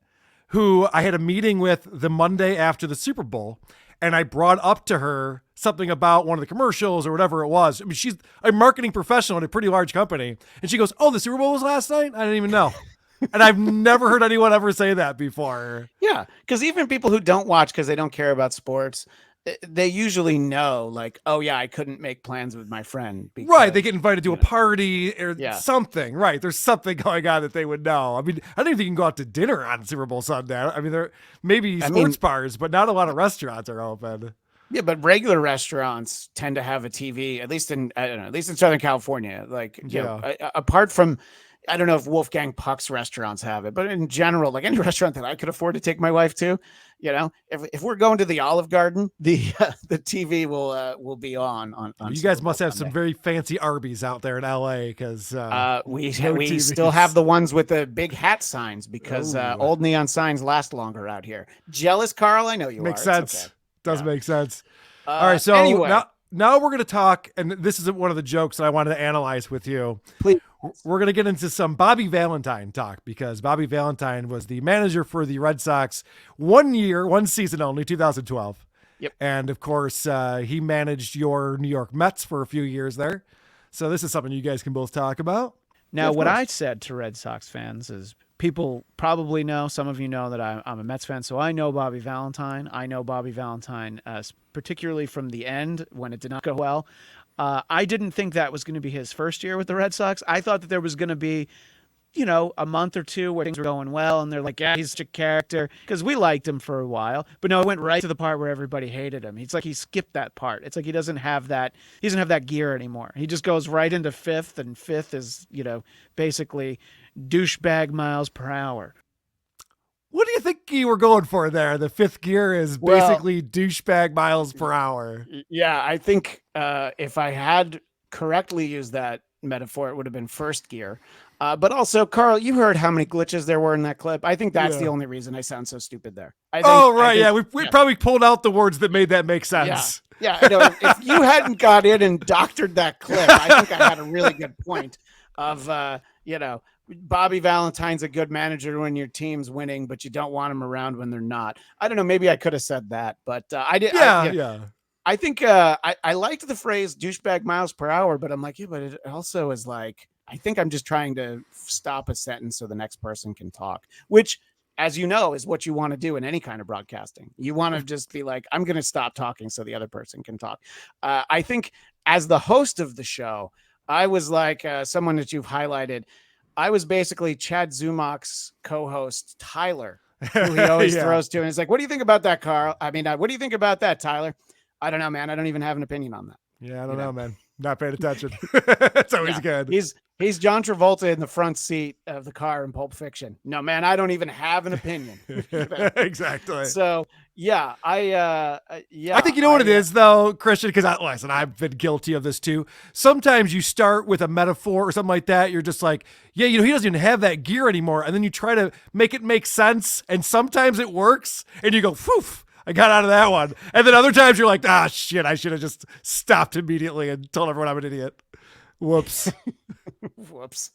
who I had a meeting with the Monday after the Super Bowl. And I brought up to her something about one of the commercials or whatever it was. I mean, she's a marketing professional at a pretty large company. And she goes, oh, the Super Bowl was last night? I didn't even know. And I've never heard anyone ever say that before. Yeah, because even people who don't watch because they don't care about sports, they usually know, like, oh, yeah, I couldn't make plans with my friend. Because, right. They get invited to a party or something. Right. There's something going on that they would know. I mean, I don't even think you can go out to dinner on Super Bowl Sunday. I mean, there may be sports bars, but not a lot of restaurants are open. Yeah, but regular restaurants tend to have a TV, at least in Southern California. Like, apart from, I don't know if Wolfgang Puck's restaurants have it, but in general, like any restaurant that I could afford to take my wife to, if we're going to the Olive Garden, the TV will be on. You guys must have some very fancy Arby's out there in LA because we still have the ones with the big hat signs because old neon signs last longer out here. Jealous, Carl? I know you makes are. sense. Okay. Does make sense. All right, so anyway. now now we're going to talk, and this is one of the jokes that I wanted to analyze with you. Please. We're going to get into some Bobby Valentine talk, because Bobby Valentine was the manager for the Red Sox 1 year, 1 season only, 2012. Yep. And of course, he managed your New York Mets for a few years there. So this is something you guys can both talk about. Now, what I said to Red Sox fans is, people probably know, some of you know that I'm a Mets fan, so I know Bobby Valentine. I know Bobby Valentine, particularly from the end when it did not go well. I didn't think that was going to be his first year with the Red Sox. I thought that there was going to be, a month or two where things were going well, and they're like, yeah, he's such a character, because we liked him for a while. But no, it went right to the part where everybody hated him. It's like he skipped that part. It's like he doesn't have that gear anymore. He just goes right into fifth, and fifth is, basically douchebag miles per hour. What do you think you were going for there? The fifth gear is basically douchebag miles per hour. Yeah, I think if I had correctly used that metaphor, it would have been first gear. But also, Carl, you heard how many glitches there were in that clip. I think that's the only reason I sound so stupid there. I think, we probably pulled out the words that made that make sense. Yeah. If you hadn't got in and doctored that clip, I think I had a really good point of, Bobby Valentine's a good manager when your team's winning, but you don't want him around when they're not. I don't know. Maybe I could have said that, but I did. I think I liked the phrase douchebag miles per hour, but I'm like, but it also is like, I think I'm just trying to stop a sentence so the next person can talk, which, as you know, is what you want to do in any kind of broadcasting. You want to just be like, I'm going to stop talking so the other person can talk. I think as the host of the show, I was like someone that you've highlighted. I was basically Chad Zumach's co-host, Tyler, who he always throws to. And he's like, what do you think about that, Carl? I mean, what do you think about that, Tyler? I don't know, man. I don't even have an opinion on that. Yeah, I don't know, man. Not paying attention. It's always good. He's John Travolta in the front seat of the car in Pulp Fiction. No, man, I don't even have an opinion. Exactly. So, I think you know what it is, though, Christian, because I've been guilty of this too. Sometimes you start with a metaphor or something like that. You're just like, he doesn't even have that gear anymore. And then you try to make it make sense. And sometimes it works. And you go, phew, I got out of that one. And then other times you're like, shit, I should have just stopped immediately and told everyone I'm an idiot. Whoops. Whoops.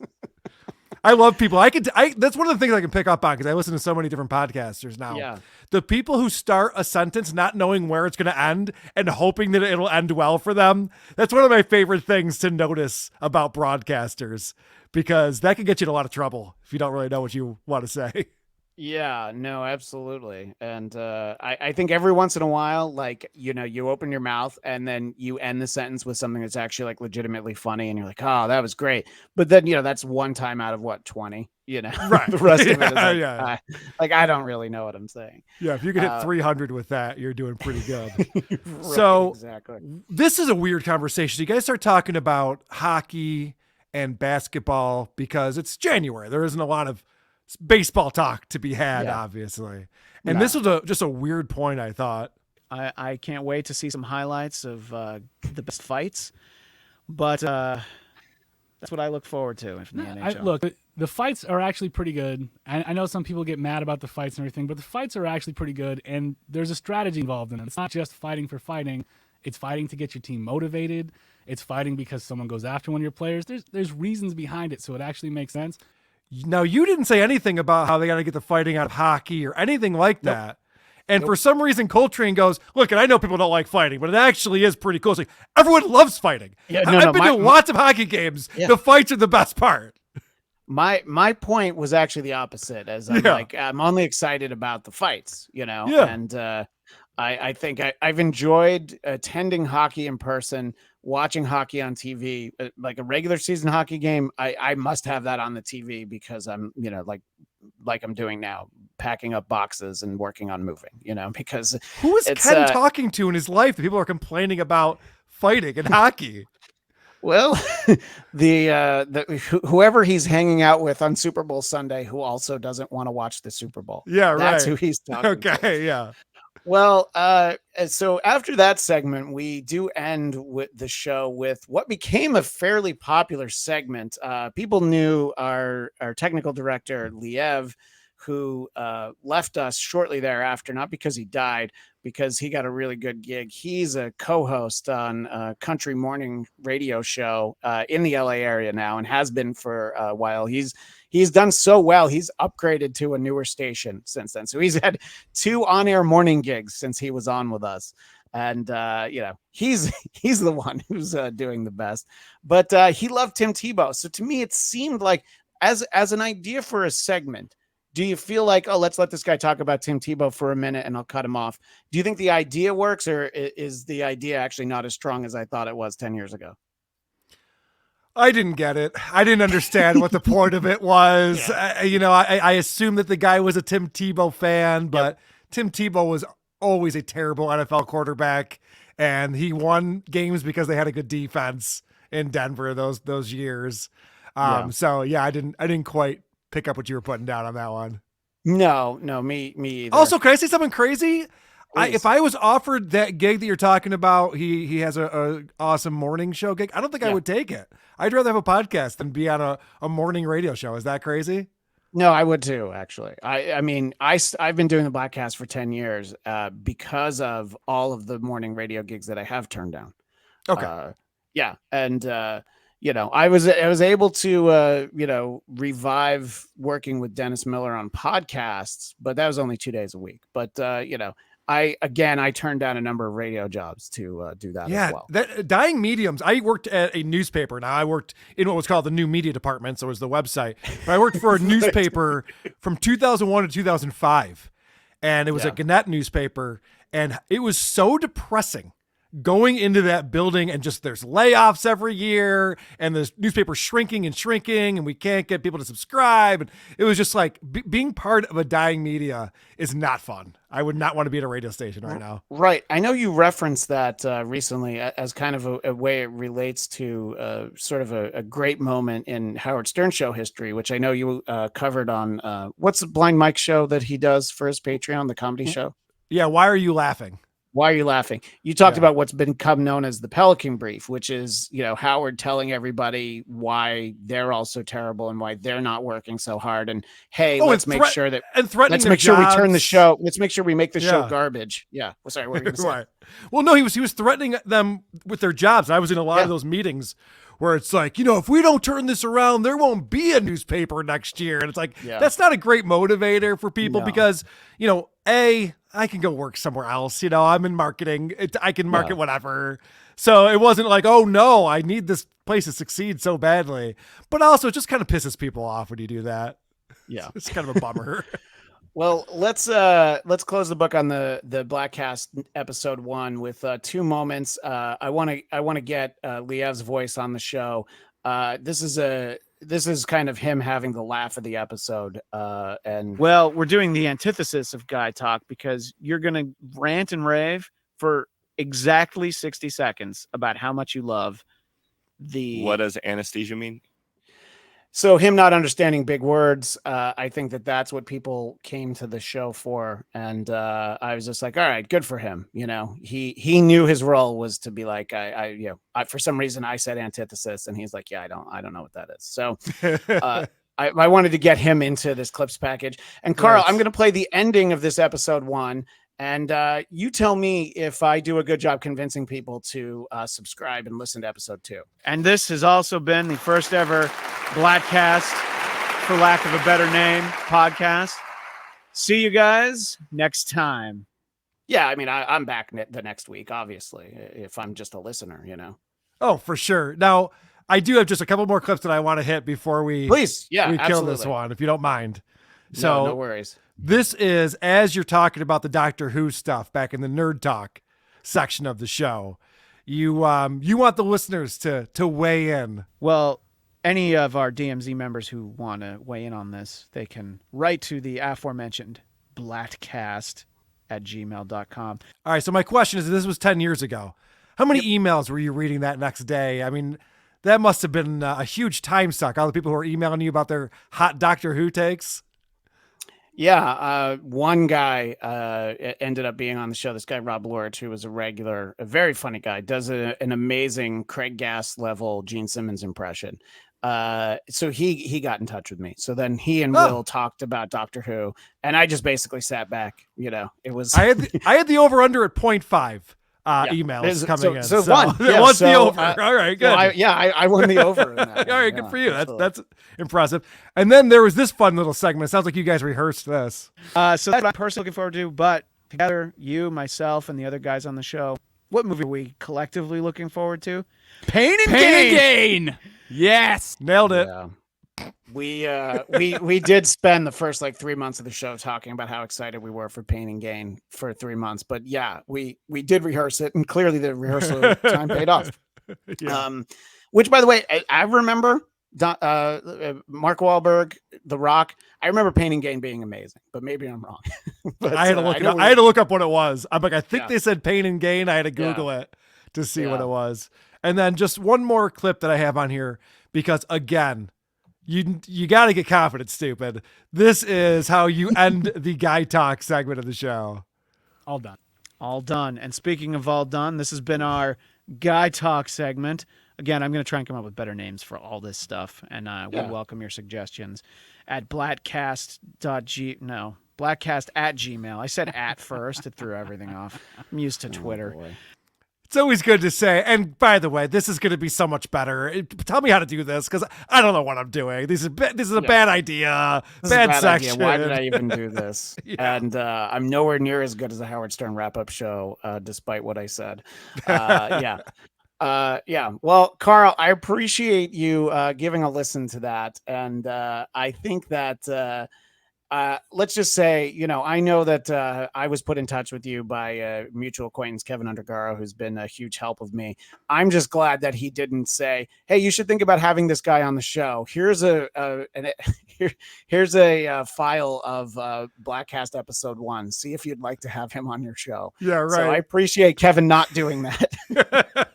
I love people. That's one of the things I can pick up on, because I listen to so many different podcasters now. Yeah. The people who start a sentence not knowing where it's going to end and hoping that it'll end well for them. That's one of my favorite things to notice about broadcasters, because that can get you in a lot of trouble if you don't really know what you want to say. Yeah, no, absolutely. And I think every once in a while, like, you open your mouth and then you end the sentence with something that's actually like legitimately funny. And you're like, oh, that was great. But then, that's one time out of 20, right. The rest of it is like, I don't really know what I'm saying. Yeah. If you could hit 300 with that, you're doing pretty good. Right, so exactly. This is a weird conversation. You guys start talking about hockey and basketball because it's January. There isn't a lot of baseball talk to be had, obviously. And this was just a weird point, I thought. I can't wait to see some highlights of the best fights, but that's what I look forward to in the NHL. Look, the fights are actually pretty good. I know some people get mad about the fights and everything, but the fights are actually pretty good, and there's a strategy involved in it. It's not just fighting for fighting. It's fighting to get your team motivated. It's fighting because someone goes after one of your players. There's reasons behind it, so it actually makes sense. Now, you didn't say anything about how they got to get the fighting out of hockey or anything like that. And for some reason, Coltrane goes, look, and I know people don't like fighting, but it actually is pretty cool. It's like, everyone loves fighting. Yeah, I've been to lots of hockey games. Yeah. The fights are the best part. My point was actually the opposite, as I'm like, I'm only excited about the fights, and I think I've enjoyed attending hockey in person, watching hockey on TV, like a regular season hockey game. I must have that on the TV because I'm, like I'm doing now, packing up boxes and working on moving, because who is Ken talking to in his life that people are complaining about fighting and hockey? Well, whoever he's hanging out with on Super Bowl Sunday, who also doesn't want to watch the Super Bowl. Yeah, right. That's who he's talking to. Okay, yeah. Well, so after that segment, we do end with the show with what became a fairly popular segment. People knew our technical director, Liev, who left us shortly thereafter, not because he died, because he got a really good gig. He's a co-host on a country morning radio show in the LA area now, and has been for a while. He's done so well. He's upgraded to a newer station since then. So he's had 2 on-air morning gigs since he was on with us. And, he's the one who's doing the best, but he loved Tim Tebow. So to me, it seemed like as an idea for a segment, do you feel like, oh, let's let this guy talk about Tim Tebow for a minute and I'll cut him off? Do you think the idea works, or is the idea actually not as strong as I thought it was 10 years ago? I didn't get it. I didn't understand what the point of it was. Yeah. I assumed that the guy was a Tim Tebow fan, but Tim Tebow was always a terrible NFL quarterback, and he won games because they had a good defense in Denver those years. So yeah, I didn't quite pick up what you were putting down on that one. No, me either. Also, can I say something crazy? Please. If I was offered that gig that you're talking about, he has a awesome morning show gig, I don't think I would take it. I'd rather have a podcast than be on a morning radio show. Is that crazy? No, I would too, actually. I've been doing the Bladtcast for 10 years because of all of the morning radio gigs that I have turned down. Okay. And I was able to revive working with Dennis Miller on podcasts, but that was only 2 days a week. But I turned down a number of radio jobs to do that as well. That dying mediums. I worked at a newspaper. Now I worked in what was called the new media department, so it was the website. But I worked for a newspaper from 2001 to 2005, and it was a Gannett newspaper, and it was so depressing going into that building, and just there's layoffs every year, and the newspaper's shrinking, and we can't get people to subscribe. And it was just like being part of a dying media is not fun. I would not want to be at a radio station right now. Right. I know you referenced that recently as kind of a way it relates to sort of a great moment in Howard Stern show history, which I know you covered on what's the Blind Mike show that he does for his Patreon, the comedy show? Yeah. Why are you laughing? Why are you laughing? You talked about what's become known as the Pelican Brief, which is, Howard telling everybody why they're all so terrible and why they're not working so hard. And hey, let's make sure we turn the show. Let's make sure we make the show garbage. Yeah. Well, sorry. What were you going to say? Well, no, he was threatening them with their jobs. I was in a lot of those meetings where it's like, if we don't turn this around, there won't be a newspaper next year. And it's like, that's not a great motivator for people because, I can go work somewhere else. I'm in marketing. I can market whatever. So it wasn't like, oh no, I need this place to succeed so badly. But also it just kind of pisses people off when you do that. Yeah. It's kind of a bummer. Well, let's close the book on the Bladtcast episode 1 with 2 moments. I want to get Liev's voice on the show. This is kind of him having the laugh of the episode. We're doing the antithesis of guy talk, because you're going to rant and rave for exactly 60 seconds about how much you love What does anesthesia mean? So him not understanding big words, I think that's what people came to the show for. And I was just like, all right, good for him. He knew his role was to be like, I for some reason I said antithesis, and he's like, yeah, I don't know what that is. So I wanted to get him into this clips package. And Carl, I'm going to play the ending of this episode 1. And you tell me if I do a good job convincing people to subscribe and listen to episode 2. And this has also been the first ever Bladtcast, for lack of a better name, podcast. See you guys next time. Yeah, I mean, I'm back the next week, obviously, if I'm just a listener, Oh, for sure. Now, I do have just a couple more clips that I want to hit before we kill this one, if you don't mind. So no worries. This is as you're talking about the Doctor Who stuff back in the Nerd Talk section of the show. You want the listeners to weigh in. Well, any of our DMZ members who want to weigh in on this, they can write to the aforementioned Bladtcast@gmail.com. All right, so my question is, this was 10 years ago. How many emails were you reading that next day? I mean, that must have been a huge time suck. All the people who are emailing you about their hot Doctor Who takes. Yeah, one guy ended up being on the show. This guy, Rob Lorich, who was a regular, a very funny guy, does an amazing Craig Gass level Gene Simmons impression. So he got in touch with me. So then he and Will talked about Doctor Who, and I just basically sat back. It was I had the over under at 0.5 emails coming in. So it one. was the over. All right, good. I won the over. In that All right, good for you. That's impressive. And then there was this fun little segment. It sounds like you guys rehearsed this. So that's what I'm personally looking forward to. But together, you, myself, and the other guys on the show, what movie are we collectively looking forward to? Pain and Gain. Yes, nailed it. Yeah. We did spend the first 3 months of the show talking about how excited we were for Pain and Gain for 3 months, but yeah, we did rehearse it, and clearly the rehearsal time paid off. Yeah. Which, by the way, I remember Mark Wahlberg, The Rock. I remember Pain and Gain being amazing, but maybe I'm wrong. But, I had to look it up. I had to look up what it was. I'm like, I think they said Pain and Gain. I had to Google it to see what it was. And then just one more clip that I have on here, because again, you got to get confident, stupid. This is how you end the Guy Talk segment of the show. All done. All done. And speaking of all done, this has been our Guy Talk segment. Again, I'm going to try and come up with better names for all this stuff, and we welcome your suggestions at Bladtcast@gmail. I said at first. It threw everything off. I'm used to Twitter. It's always good to say. And by the way, this is going to be so much better. Tell me how to do this, because I don't know what I'm doing. This is a bad idea. Bad section. Idea. Why did I even do this? And I'm nowhere near as good as the Howard Stern wrap-up show, despite what I said. Well, Carl, I appreciate you giving a listen to that. And I think that let's just say, I know that I was put in touch with you by a mutual acquaintance, Kevin Undergaro, who's been a huge help with me. I'm just glad that he didn't say, hey, you should think about having this guy on the show. Here's a file of Bladtcast episode 1. See if you'd like to have him on your show. Yeah, right. So I appreciate Kevin not doing that.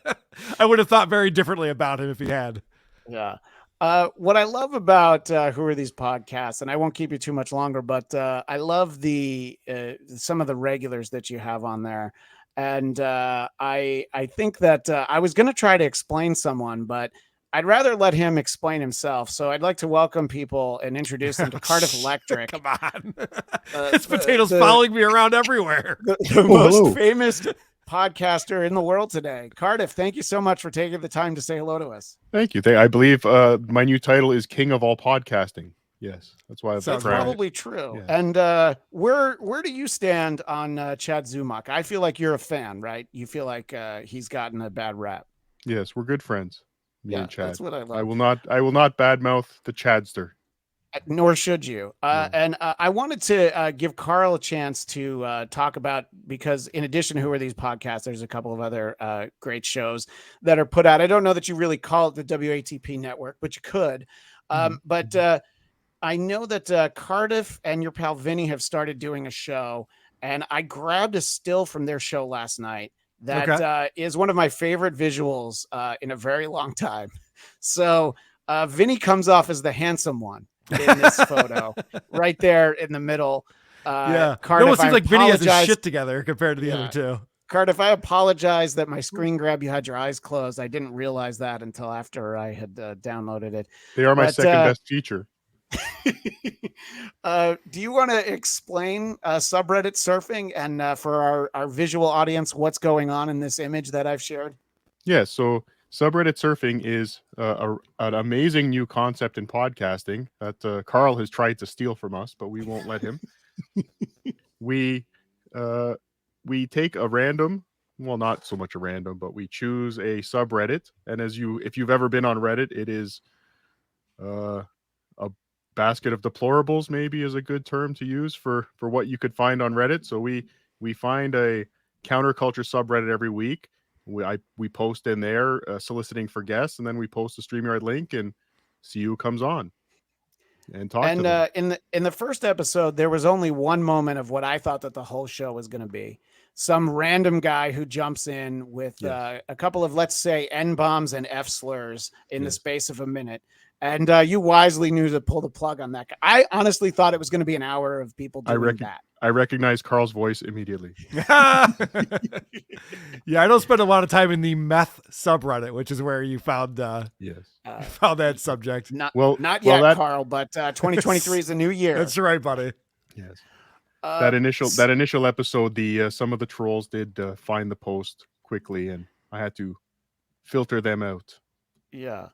I would have thought very differently about him if he had. Yeah. What I love about Who Are These Podcasts, and I won't keep you too much longer, but I love some of the regulars that you have on there. And I think that I was going to try to explain someone, but I'd rather let him explain himself. So I'd like to welcome people and introduce them to Cardiff Electric. Come on. This potato's following me around everywhere. The most famous podcaster in the world today. Cardiff, thank you so much for taking the time to say hello to us. Thank you. I believe my new title is King of All Podcasting. Yes, that's why. That's probably true. Yeah. And where do you stand on Chad Zumach? I feel like you're a fan, right? You feel like he's gotten a bad rap. Yes, we're good friends. Me and Chad. That's what I love. I will not badmouth the Chadster. Nor should you. And I wanted to give Carl a chance to talk about, because in addition to Who Are These Podcasts, there's a couple of other great shows that are put out. I don't know that you really call it the WATP network, but you could. But I know that Cardiff and your pal Vinny have started doing a show, and I grabbed a still from their show last night that is one of my favorite visuals in a very long time. So Vinny comes off as the handsome one in this photo, right there in the middle. Cardiff, it almost seems like Vinny has his shit together compared to the other two. Cardiff, I apologize that my screen grab, you had your eyes closed. I didn't realize that until after I had downloaded it. They are my second best feature. Do you want to explain subreddit surfing and for our visual audience what's going on in this image that I've shared? Yeah, so subreddit surfing is an amazing new concept in podcasting that Carl has tried to steal from us, but we won't let him. We take a random, well, not so much a random, but we choose a subreddit. And if you've ever been on Reddit, it is a basket of deplorables, maybe is a good term to use for what you could find on Reddit. So we find a counterculture subreddit every week. We post in there soliciting for guests, and then we post a StreamYard link and see who comes on and talk to them. In the first episode, there was only one moment of what I thought that the whole show was going to be. Some random guy who jumps in with a couple of, let's say, N-bombs and F slurs in the space of a minute. And you wisely knew to pull the plug on that guy. I honestly thought it was going to be an hour of people doing that. I recognized Carl's voice immediately. Yeah, I don't spend a lot of time in the meth subreddit, which is where you found found that subject. Not yet, Carl, but 2023 is a new year. That's right, buddy. Yes. That initial episode, some of the trolls did find the post quickly, and I had to filter them out. Yeah.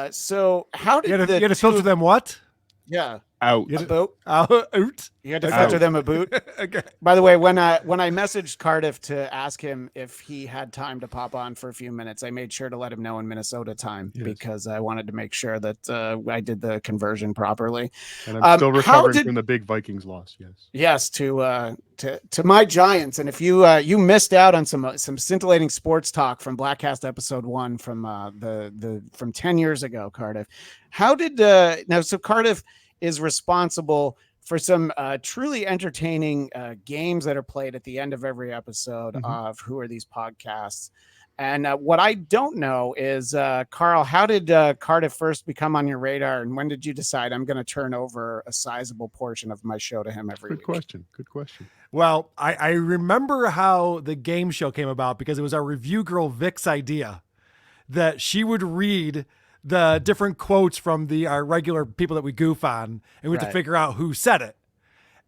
So how did you had to filter them what? Yeah. Out. A boat? Out. You had to filter them a boot? Okay. By the way, when I messaged Cardiff to ask him if he had time to pop on for a few minutes, I made sure to let him know in Minnesota time because I wanted to make sure that I did the conversion properly. And I'm still recovering from the big Vikings loss. Yes. Yes, to my Giants. And if you missed out on some scintillating sports talk from Bladtcast episode 1 from 10 years ago, Cardiff. How did so Cardiff is responsible for some truly entertaining games that are played at the end of every episode of Who Are These Podcasts? And what I don't know is, Carl, how did Cardiff first become on your radar? And when did you decide I'm going to turn over a sizable portion of my show to him every week? Good question. Well, I remember how the game show came about because it was our review girl, Vic's idea that she would read the different quotes from our regular people that we goof on, and we had to figure out who said it.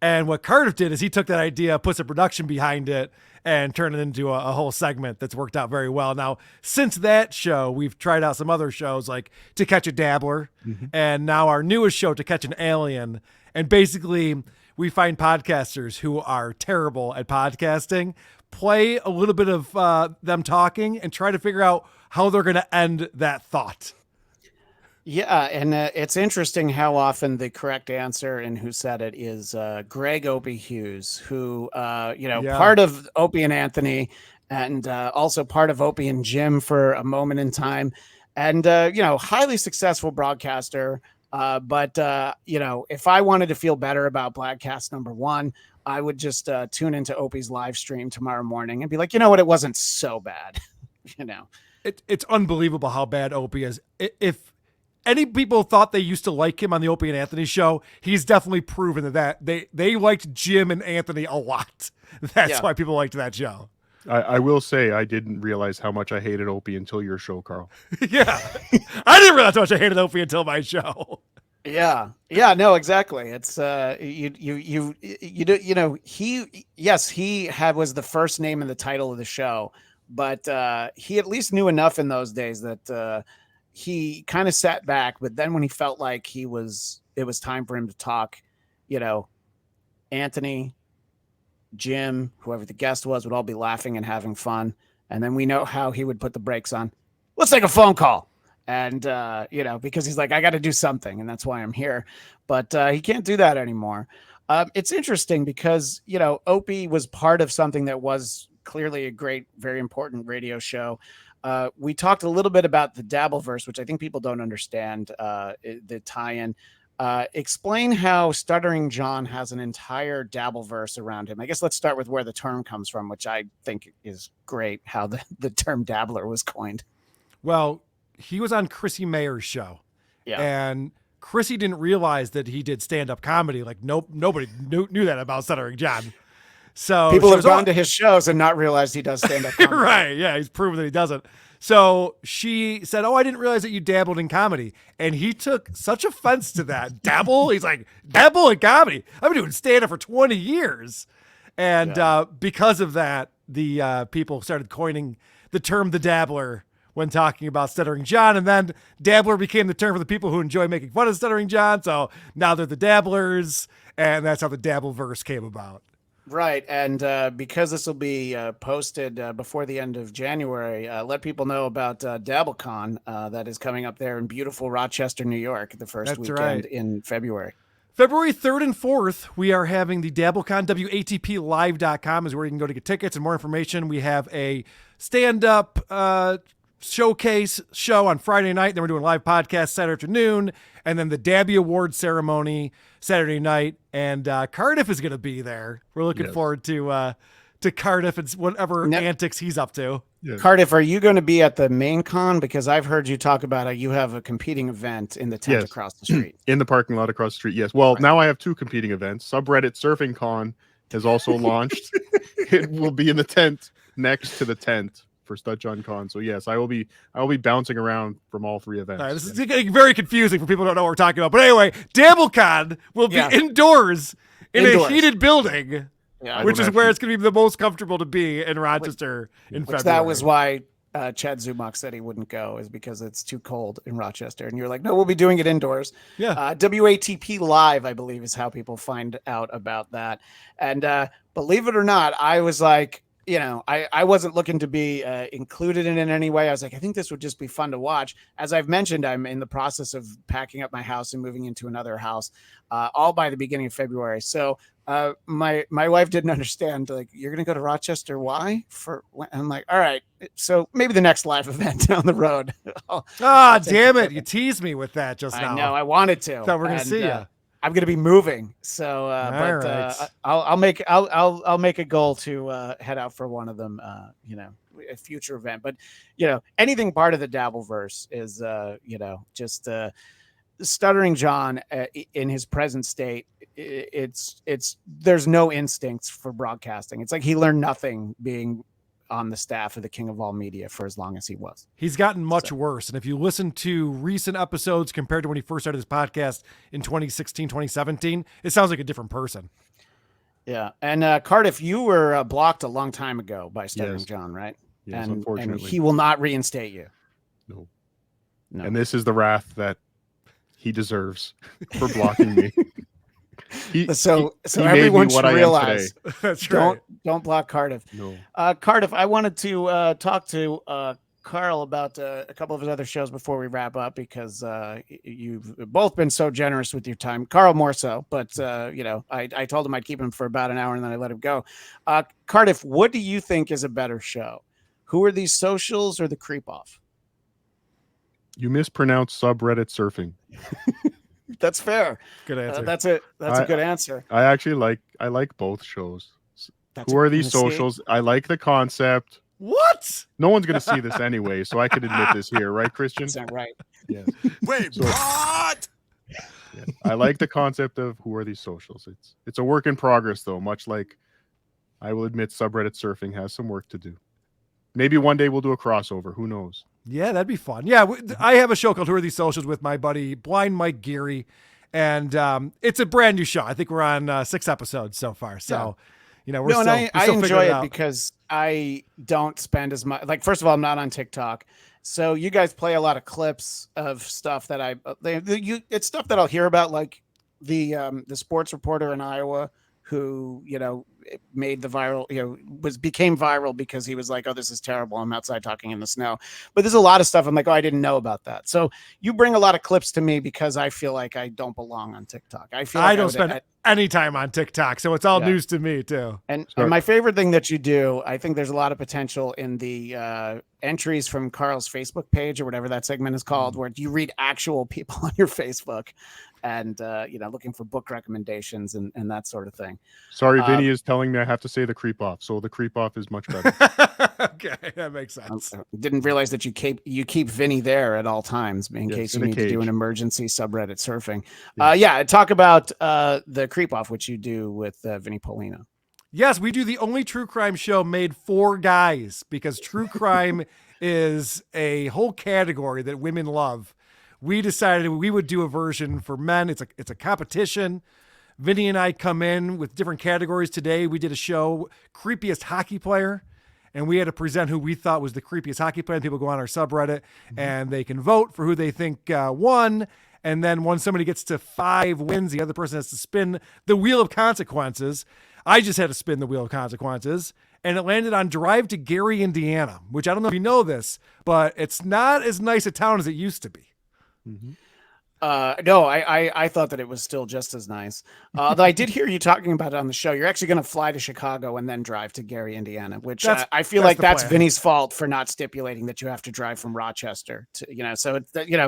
And what Cardiff did is he took that idea, put some production behind it, and turned it into a whole segment that's worked out very well. Now, since that show, we've tried out some other shows like To Catch a Dabbler, and now our newest show, To Catch an Alien. And basically, we find podcasters who are terrible at podcasting, play a little bit of them talking, and try to figure out how they're going to end that thought. Yeah, and it's interesting how often the correct answer in Who Said It is Greg Opie Hughes, who, part of Opie and Anthony, and also part of Opie and Jim for a moment in time, and, highly successful broadcaster. But if I wanted to feel better about Bladtcast number 1, I would just tune into Opie's live stream tomorrow morning and be like, you know what, it wasn't so bad, It's unbelievable how bad Opie is. If any people thought they used to like him on the Opie and Anthony show, he's definitely proven that they liked Jim and Anthony a lot. That's why people liked that show. I will say I didn't realize how much I hated Opie until your show, Carl. Yeah. I didn't realize how much I hated Opie until my show. Yeah, no, exactly. It's he was the first name in the title of the show, but he at least knew enough in those days that he kind of sat back. But then when he felt like it was time for him to talk, Anthony, Jim, whoever the guest was, would all be laughing and having fun. And then we know how he would put the brakes on. Let's take a phone call. And, because he's like, I got to do something. And that's why I'm here. But he can't do that anymore. It's interesting because, Opie was part of something that was clearly a great, very important radio show. We talked a little bit about the Dabbleverse, which I think people don't understand the tie-in. Explain how Stuttering John has an entire Dabbleverse around him. I guess let's start with where the term comes from, which I think is great, how the term dabbler was coined. Well, he was on Chrissy Mayer's show. Yeah. And Chrissy didn't realize that he did stand-up comedy. Like nobody knew that about Stuttering John. So people have gone to his shows and not realized he does stand-up comedy. Right. Yeah. He's proven that he doesn't. So she said, I didn't realize that you dabbled in comedy. And he took such offense to that. Dabble? He's like, dabble in comedy? I've been doing stand-up for 20 years. And because of that, the people started coining the term the dabbler when talking about Stuttering John. And then dabbler became the term for the people who enjoy making fun of Stuttering John. So now they're the dabblers. And that's how the Dabbleverse came about. Right. And because this will be posted before the end of January, let people know about DabbleCon that is coming up there in beautiful Rochester, New York, the first weekend in February. February 3rd and 4th, we are having the DabbleCon. WATPlive.com is where you can go to get tickets and more information. We have a stand-up showcase show on Friday night. Then we're doing live podcast Saturday afternoon. And then the Dabby Award ceremony Saturday night. And Cardiff is going to be there. We're looking forward to Cardiff and whatever antics he's up to. Yes. Cardiff, are you going to be at the main con? Because I've heard you talk about how you have a competing event in the tent Yes. across the street. In the parking lot across the street, yes. Well, Right. now I have 2 competing events. Subreddit Surfing Con has also launched. It will be in the tent next to the tent for Stud John Con. So yes, I will be bouncing around from all 3 events. All right, this is getting very confusing for people who don't know what we're talking about. But anyway, DabbleCon will be indoors in a heated building, which is where it's going to be the most comfortable to be in Rochester in February. That was why Chad Zumach said he wouldn't go, is because it's too cold in Rochester. And you're like, no, we'll be doing it indoors. Yeah. WATP Live, I believe, is how people find out about that. And believe it or not, I was like, I wasn't looking to be included in it in any way. I was like, I think this would just be fun to watch. As I've mentioned, I'm in the process of packing up my house and moving into another house, all by the beginning of February. So my wife didn't understand, like, you're going to go to Rochester. Why? I'm like, all right, so maybe the next live event down the road. Damn it. You teased me with that just now. I know, I wanted to. Thought we're going to see you. I'm going to be moving, so I'll make a goal to head out for one of them, a future event. But anything part of the Dabbleverse is just Stuttering John in his present state. There's no instincts for broadcasting. It's like he learned nothing being on the staff of the King of All Media for as long as he was. He's gotten much worse. And if you listen to recent episodes compared to when he first started his podcast in 2016, 2017, it sounds like a different person. Yeah. And Cardiff, you were blocked a long time ago by Stuttering John, right? Yes, and unfortunately. He will not reinstate you. No. And this is the wrath that he deserves for blocking me. So everyone should realize that's right. Don't block Cardiff. No. Cardiff, I wanted to talk to Carl about a couple of his other shows before we wrap up, because you've both been so generous with your time. Carl more so, but I told him I'd keep him for about an hour and then I let him go. Cardiff, what do you think is a better show? Who Are These Socials or The Creep Off? You mispronounced subreddit surfing. That's fair. Good answer. That's a good answer. I actually like both shows. Who Are These Socials? I like the concept. What? No one's going to see this anyway, so I could admit this here, right, Christian? That's not right. Yes. Wait, what? Yeah. I like the concept of Who Are These Socials. It's a work in progress, though, much like I will admit subreddit surfing has some work to do. Maybe one day we'll do a crossover. Who knows? Yeah, that'd be fun. Yeah, I have a show called Who Are These Socials with my buddy Blind Mike Geary, and it's a brand new show. I think we're on 6 episodes so far. So, we're still I enjoy it out. because I don't spend as much. Like, first of all, I'm not on TikTok, so you guys play a lot of clips of stuff that it's stuff that I'll hear about, like the sports reporter in Iowa who made the viral, became viral because he was like, oh, this is terrible, I'm outside talking in the snow. But there's a lot of stuff I'm like, oh, I didn't know about that. So you bring a lot of clips to me because I feel like I don't belong on TikTok. I don't spend any time on TikTok, so it's all news to me too. And my favorite thing that you do, I think there's a lot of potential in the entries from Carl's Facebook page or whatever that segment is called, where you read actual people on your Facebook and looking for book recommendations and that sort of thing. Sorry, Vinny is telling me I have to say The Creep Off, so The Creep Off is much better. Okay, that makes sense. I didn't realize that you keep Vinny there at all times in case you need to do an emergency subreddit surfing. Talk about The Creep Off, which you do with Vinny Polino. Yes, we do the only true crime show made for guys, because true crime is a whole category that women love. We decided we would do a version for men. It's a competition. Vinny and I come in with different categories. Today we did a show, creepiest hockey player, and we had to present who we thought was the creepiest hockey player. People go on our subreddit and they can vote for who they think won. And then when somebody gets to 5 wins, the other person has to spin the wheel of consequences. I just had to spin the wheel of consequences, and it landed on Drive to Gary, Indiana, which I don't know if you know this, but it's not as nice a town as it used to be. Mm-hmm. No, I thought that it was still just as nice. Though I did hear you talking about it on the show. You're actually going to fly to Chicago and then drive to Gary, Indiana, which I feel like that's Vinny's fault for not stipulating that you have to drive from Rochester to,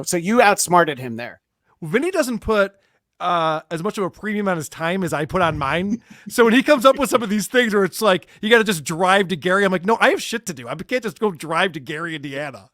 so you outsmarted him there. Vinny doesn't put as much of a premium on his time as I put on mine. So when he comes up with some of these things where it's like, you got to just drive to Gary, I'm like, no, I have shit to do. I can't just go drive to Gary, Indiana.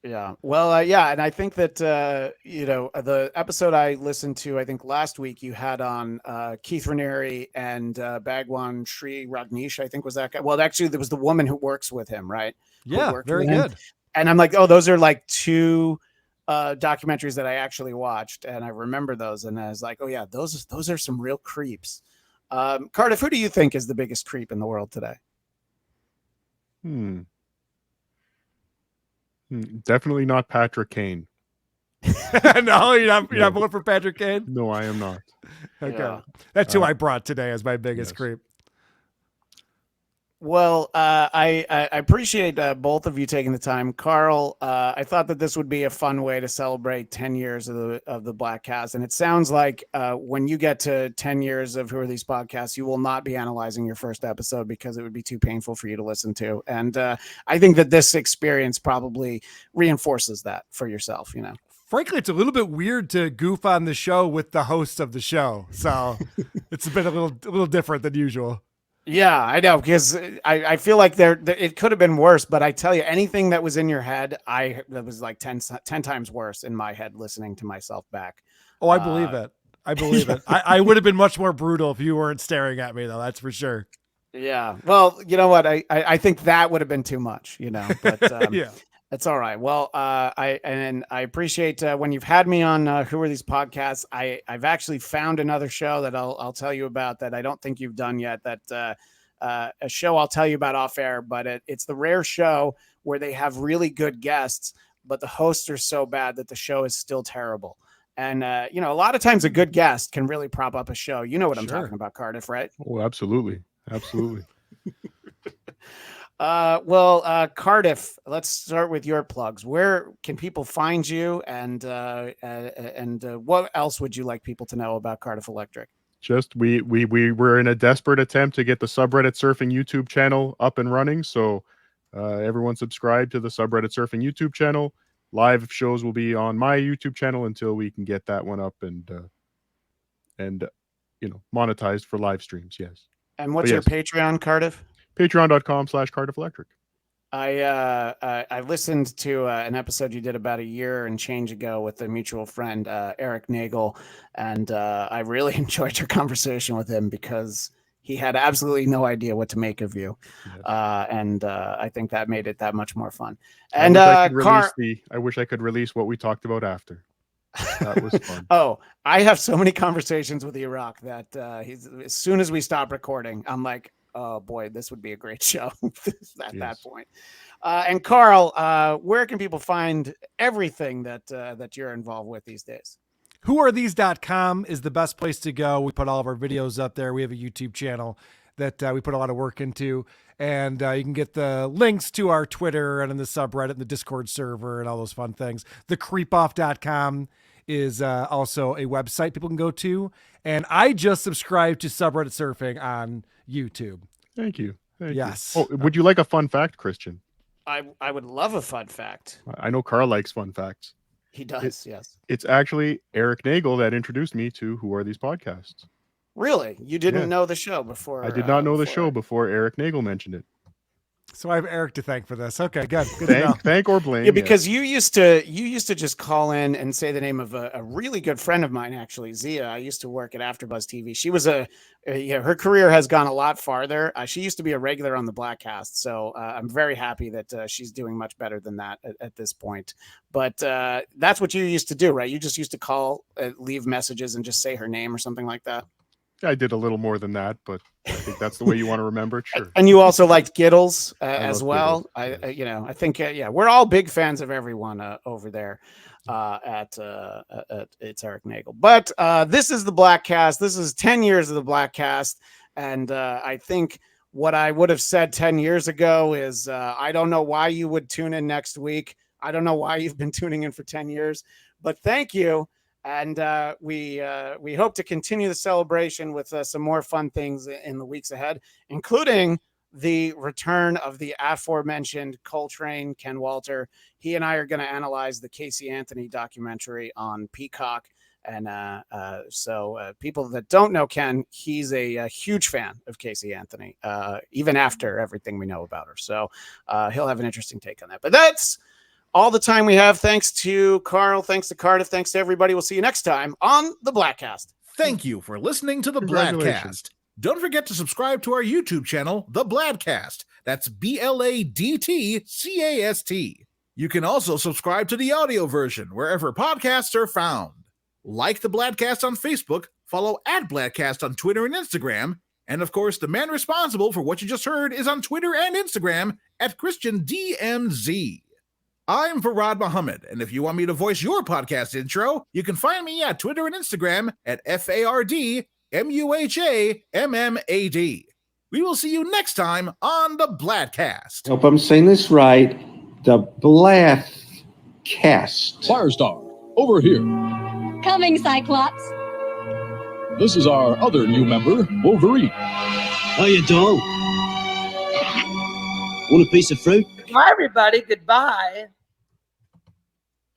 Yeah. Well, yeah. And I think that, the episode I listened to, I think last week you had on Keith Raniere and Bhagwan Sri Rajneesh, I think was that guy. Well, actually, there was the woman who works with him, right? Yeah, very good. And I'm like, oh, those are like two documentaries that I actually watched. And I remember those. And I was like, oh, yeah, those are some real creeps. Cardiff, who do you think is the biggest creep in the world today? Definitely not Patrick Kane. No, you're not voting for Patrick Kane? No, I am not. Okay. Yeah. That's who I brought today as my biggest creep. Well, I appreciate both of you taking the time. Karl, I thought that this would be a fun way to celebrate 10 years of the Bladtcast. And it sounds like when you get to 10 years of Who Are These Podcasts, you will not be analyzing your first episode because it would be too painful for you to listen to. And I think that this experience probably reinforces that for yourself, you know. Frankly, it's a little bit weird to goof on the show with the host of the show. So it's been a little different than usual. Yeah, I know, because I feel like it could have been worse, but I tell you, anything that was in your head, that was like 10 times worse in my head listening to myself back. Oh, I believe it. I believe it. I would have been much more brutal if you weren't staring at me, though. That's for sure. Yeah. Well, you know what? I think that would have been too much, you know, but yeah. That's all right. Well, I appreciate when you've had me on Who Are These Podcasts. I've actually found another show that I'll tell you about that I don't think you've done yet. That a show I'll tell you about off air, but it's the rare show where they have really good guests, but the hosts are so bad that the show is still terrible. And a lot of times a good guest can really prop up a show. You know what I'm talking about, Cardiff, right? Oh, absolutely, absolutely. Cardiff, let's start with your plugs. Where can people find you, and what else would you like people to know about Cardiff Electric? Just we were in a desperate attempt to get the Subreddit Surfing YouTube channel up and running. So everyone subscribe to the Subreddit Surfing YouTube channel. Live shows will be on my YouTube channel until we can get that one up and monetized for live streams. Yes. And what's your Patreon, Cardiff? Patreon.com/Cardiff Electric. I listened to an episode you did about a year and change ago with a mutual friend, Eric Nagel, and I really enjoyed your conversation with him because he had absolutely no idea what to make of you. Yes. And I think that made it that much more fun. And I wish I could release what we talked about after. That was fun. Oh, I have so many conversations with Iraq that as soon as we stop recording, I'm like, oh boy, this would be a great show at that point. And Karl, where can people find everything that you're involved with these days? Whoarethese.com is the best place to go. We put all of our videos up there. We have a YouTube channel that we put a lot of work into, and you can get the links to our Twitter and in the subreddit and the Discord server and all those fun things. TheCreepoff.com is also a website people can go to, and I just subscribed to Subreddit Surfing on YouTube. Thank you. Yes. Oh, would you like a fun fact, Christian? I would love a fun fact. I know Karl likes fun facts. He does, yes. It's actually Eric Nagel that introduced me to Who Are These Podcasts. Really? You didn't know the show before? I did not know the show before Eric Nagel mentioned it. So I have Eric to thank for this. Okay, good. Thank or blame. Yeah, because you used to just call in and say the name of a really good friend of mine, actually, Zia. I used to work at AfterBuzz TV. She was her career has gone a lot farther. She used to be a regular on the Bladtcast, so I'm very happy that she's doing much better than that at this point. But that's what you used to do, right? You just used to call, leave messages, and just say her name or something like that. I did a little more than that, but I think that's the way you want to remember it. Sure. And you also liked Giddles as well. Giddles. I think we're all big fans of everyone over there at It's Eric Nagel. But this is the Bladtcast. This is 10 years of the Bladtcast, and I think what I would have said 10 years ago is I don't know why you would tune in next week. I don't know why you've been tuning in for 10 years, but thank you. And we hope to continue the celebration with some more fun things in the weeks ahead, including the return of the aforementioned Coltrane Ken Walter. He and I are going to analyze the Casey Anthony documentary on Peacock, So people that don't know Ken, he's a huge fan of Casey Anthony, even after everything we know about her. So he'll have an interesting take on that. But that's all the time we have. Thanks to Karl. Thanks to Cardiff. Thanks to everybody. We'll see you next time on the Bladtcast. Thank you for listening to the Congratulations. Bladtcast. Don't forget to subscribe to our YouTube channel, The Bladtcast. That's BLADTCAST. You can also subscribe to the audio version wherever podcasts are found. Like the Bladtcast on Facebook, follow @Bladtcast on Twitter and Instagram, and of course, the man responsible for what you just heard is on Twitter and Instagram @ChristianDMZ. I'm Farad Muhammad, and if you want me to voice your podcast intro, you can find me at Twitter and Instagram @FARDMUHAMMAD. We will see you next time on the Bladtcast. Hope I'm saying this right. The Bladtcast. Firestar, over here. Coming, Cyclops. This is our other new member, Wolverine. How you doing? Want a piece of fruit? Bye, everybody. Goodbye.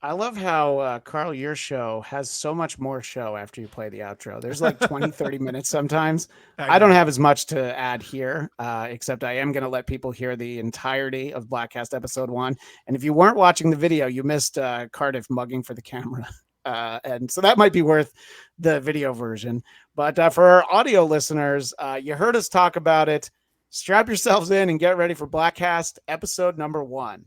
I love how, Karl, your show has so much more show after you play the outro. There's like 20, 30 minutes sometimes. I don't have as much to add here, except I am going to let people hear the entirety of Bladtcast episode 1. And if you weren't watching the video, you missed Cardiff mugging for the camera. And so that might be worth the video version. But for our audio listeners, you heard us talk about it. Strap yourselves in and get ready for Bladtcast episode number 1.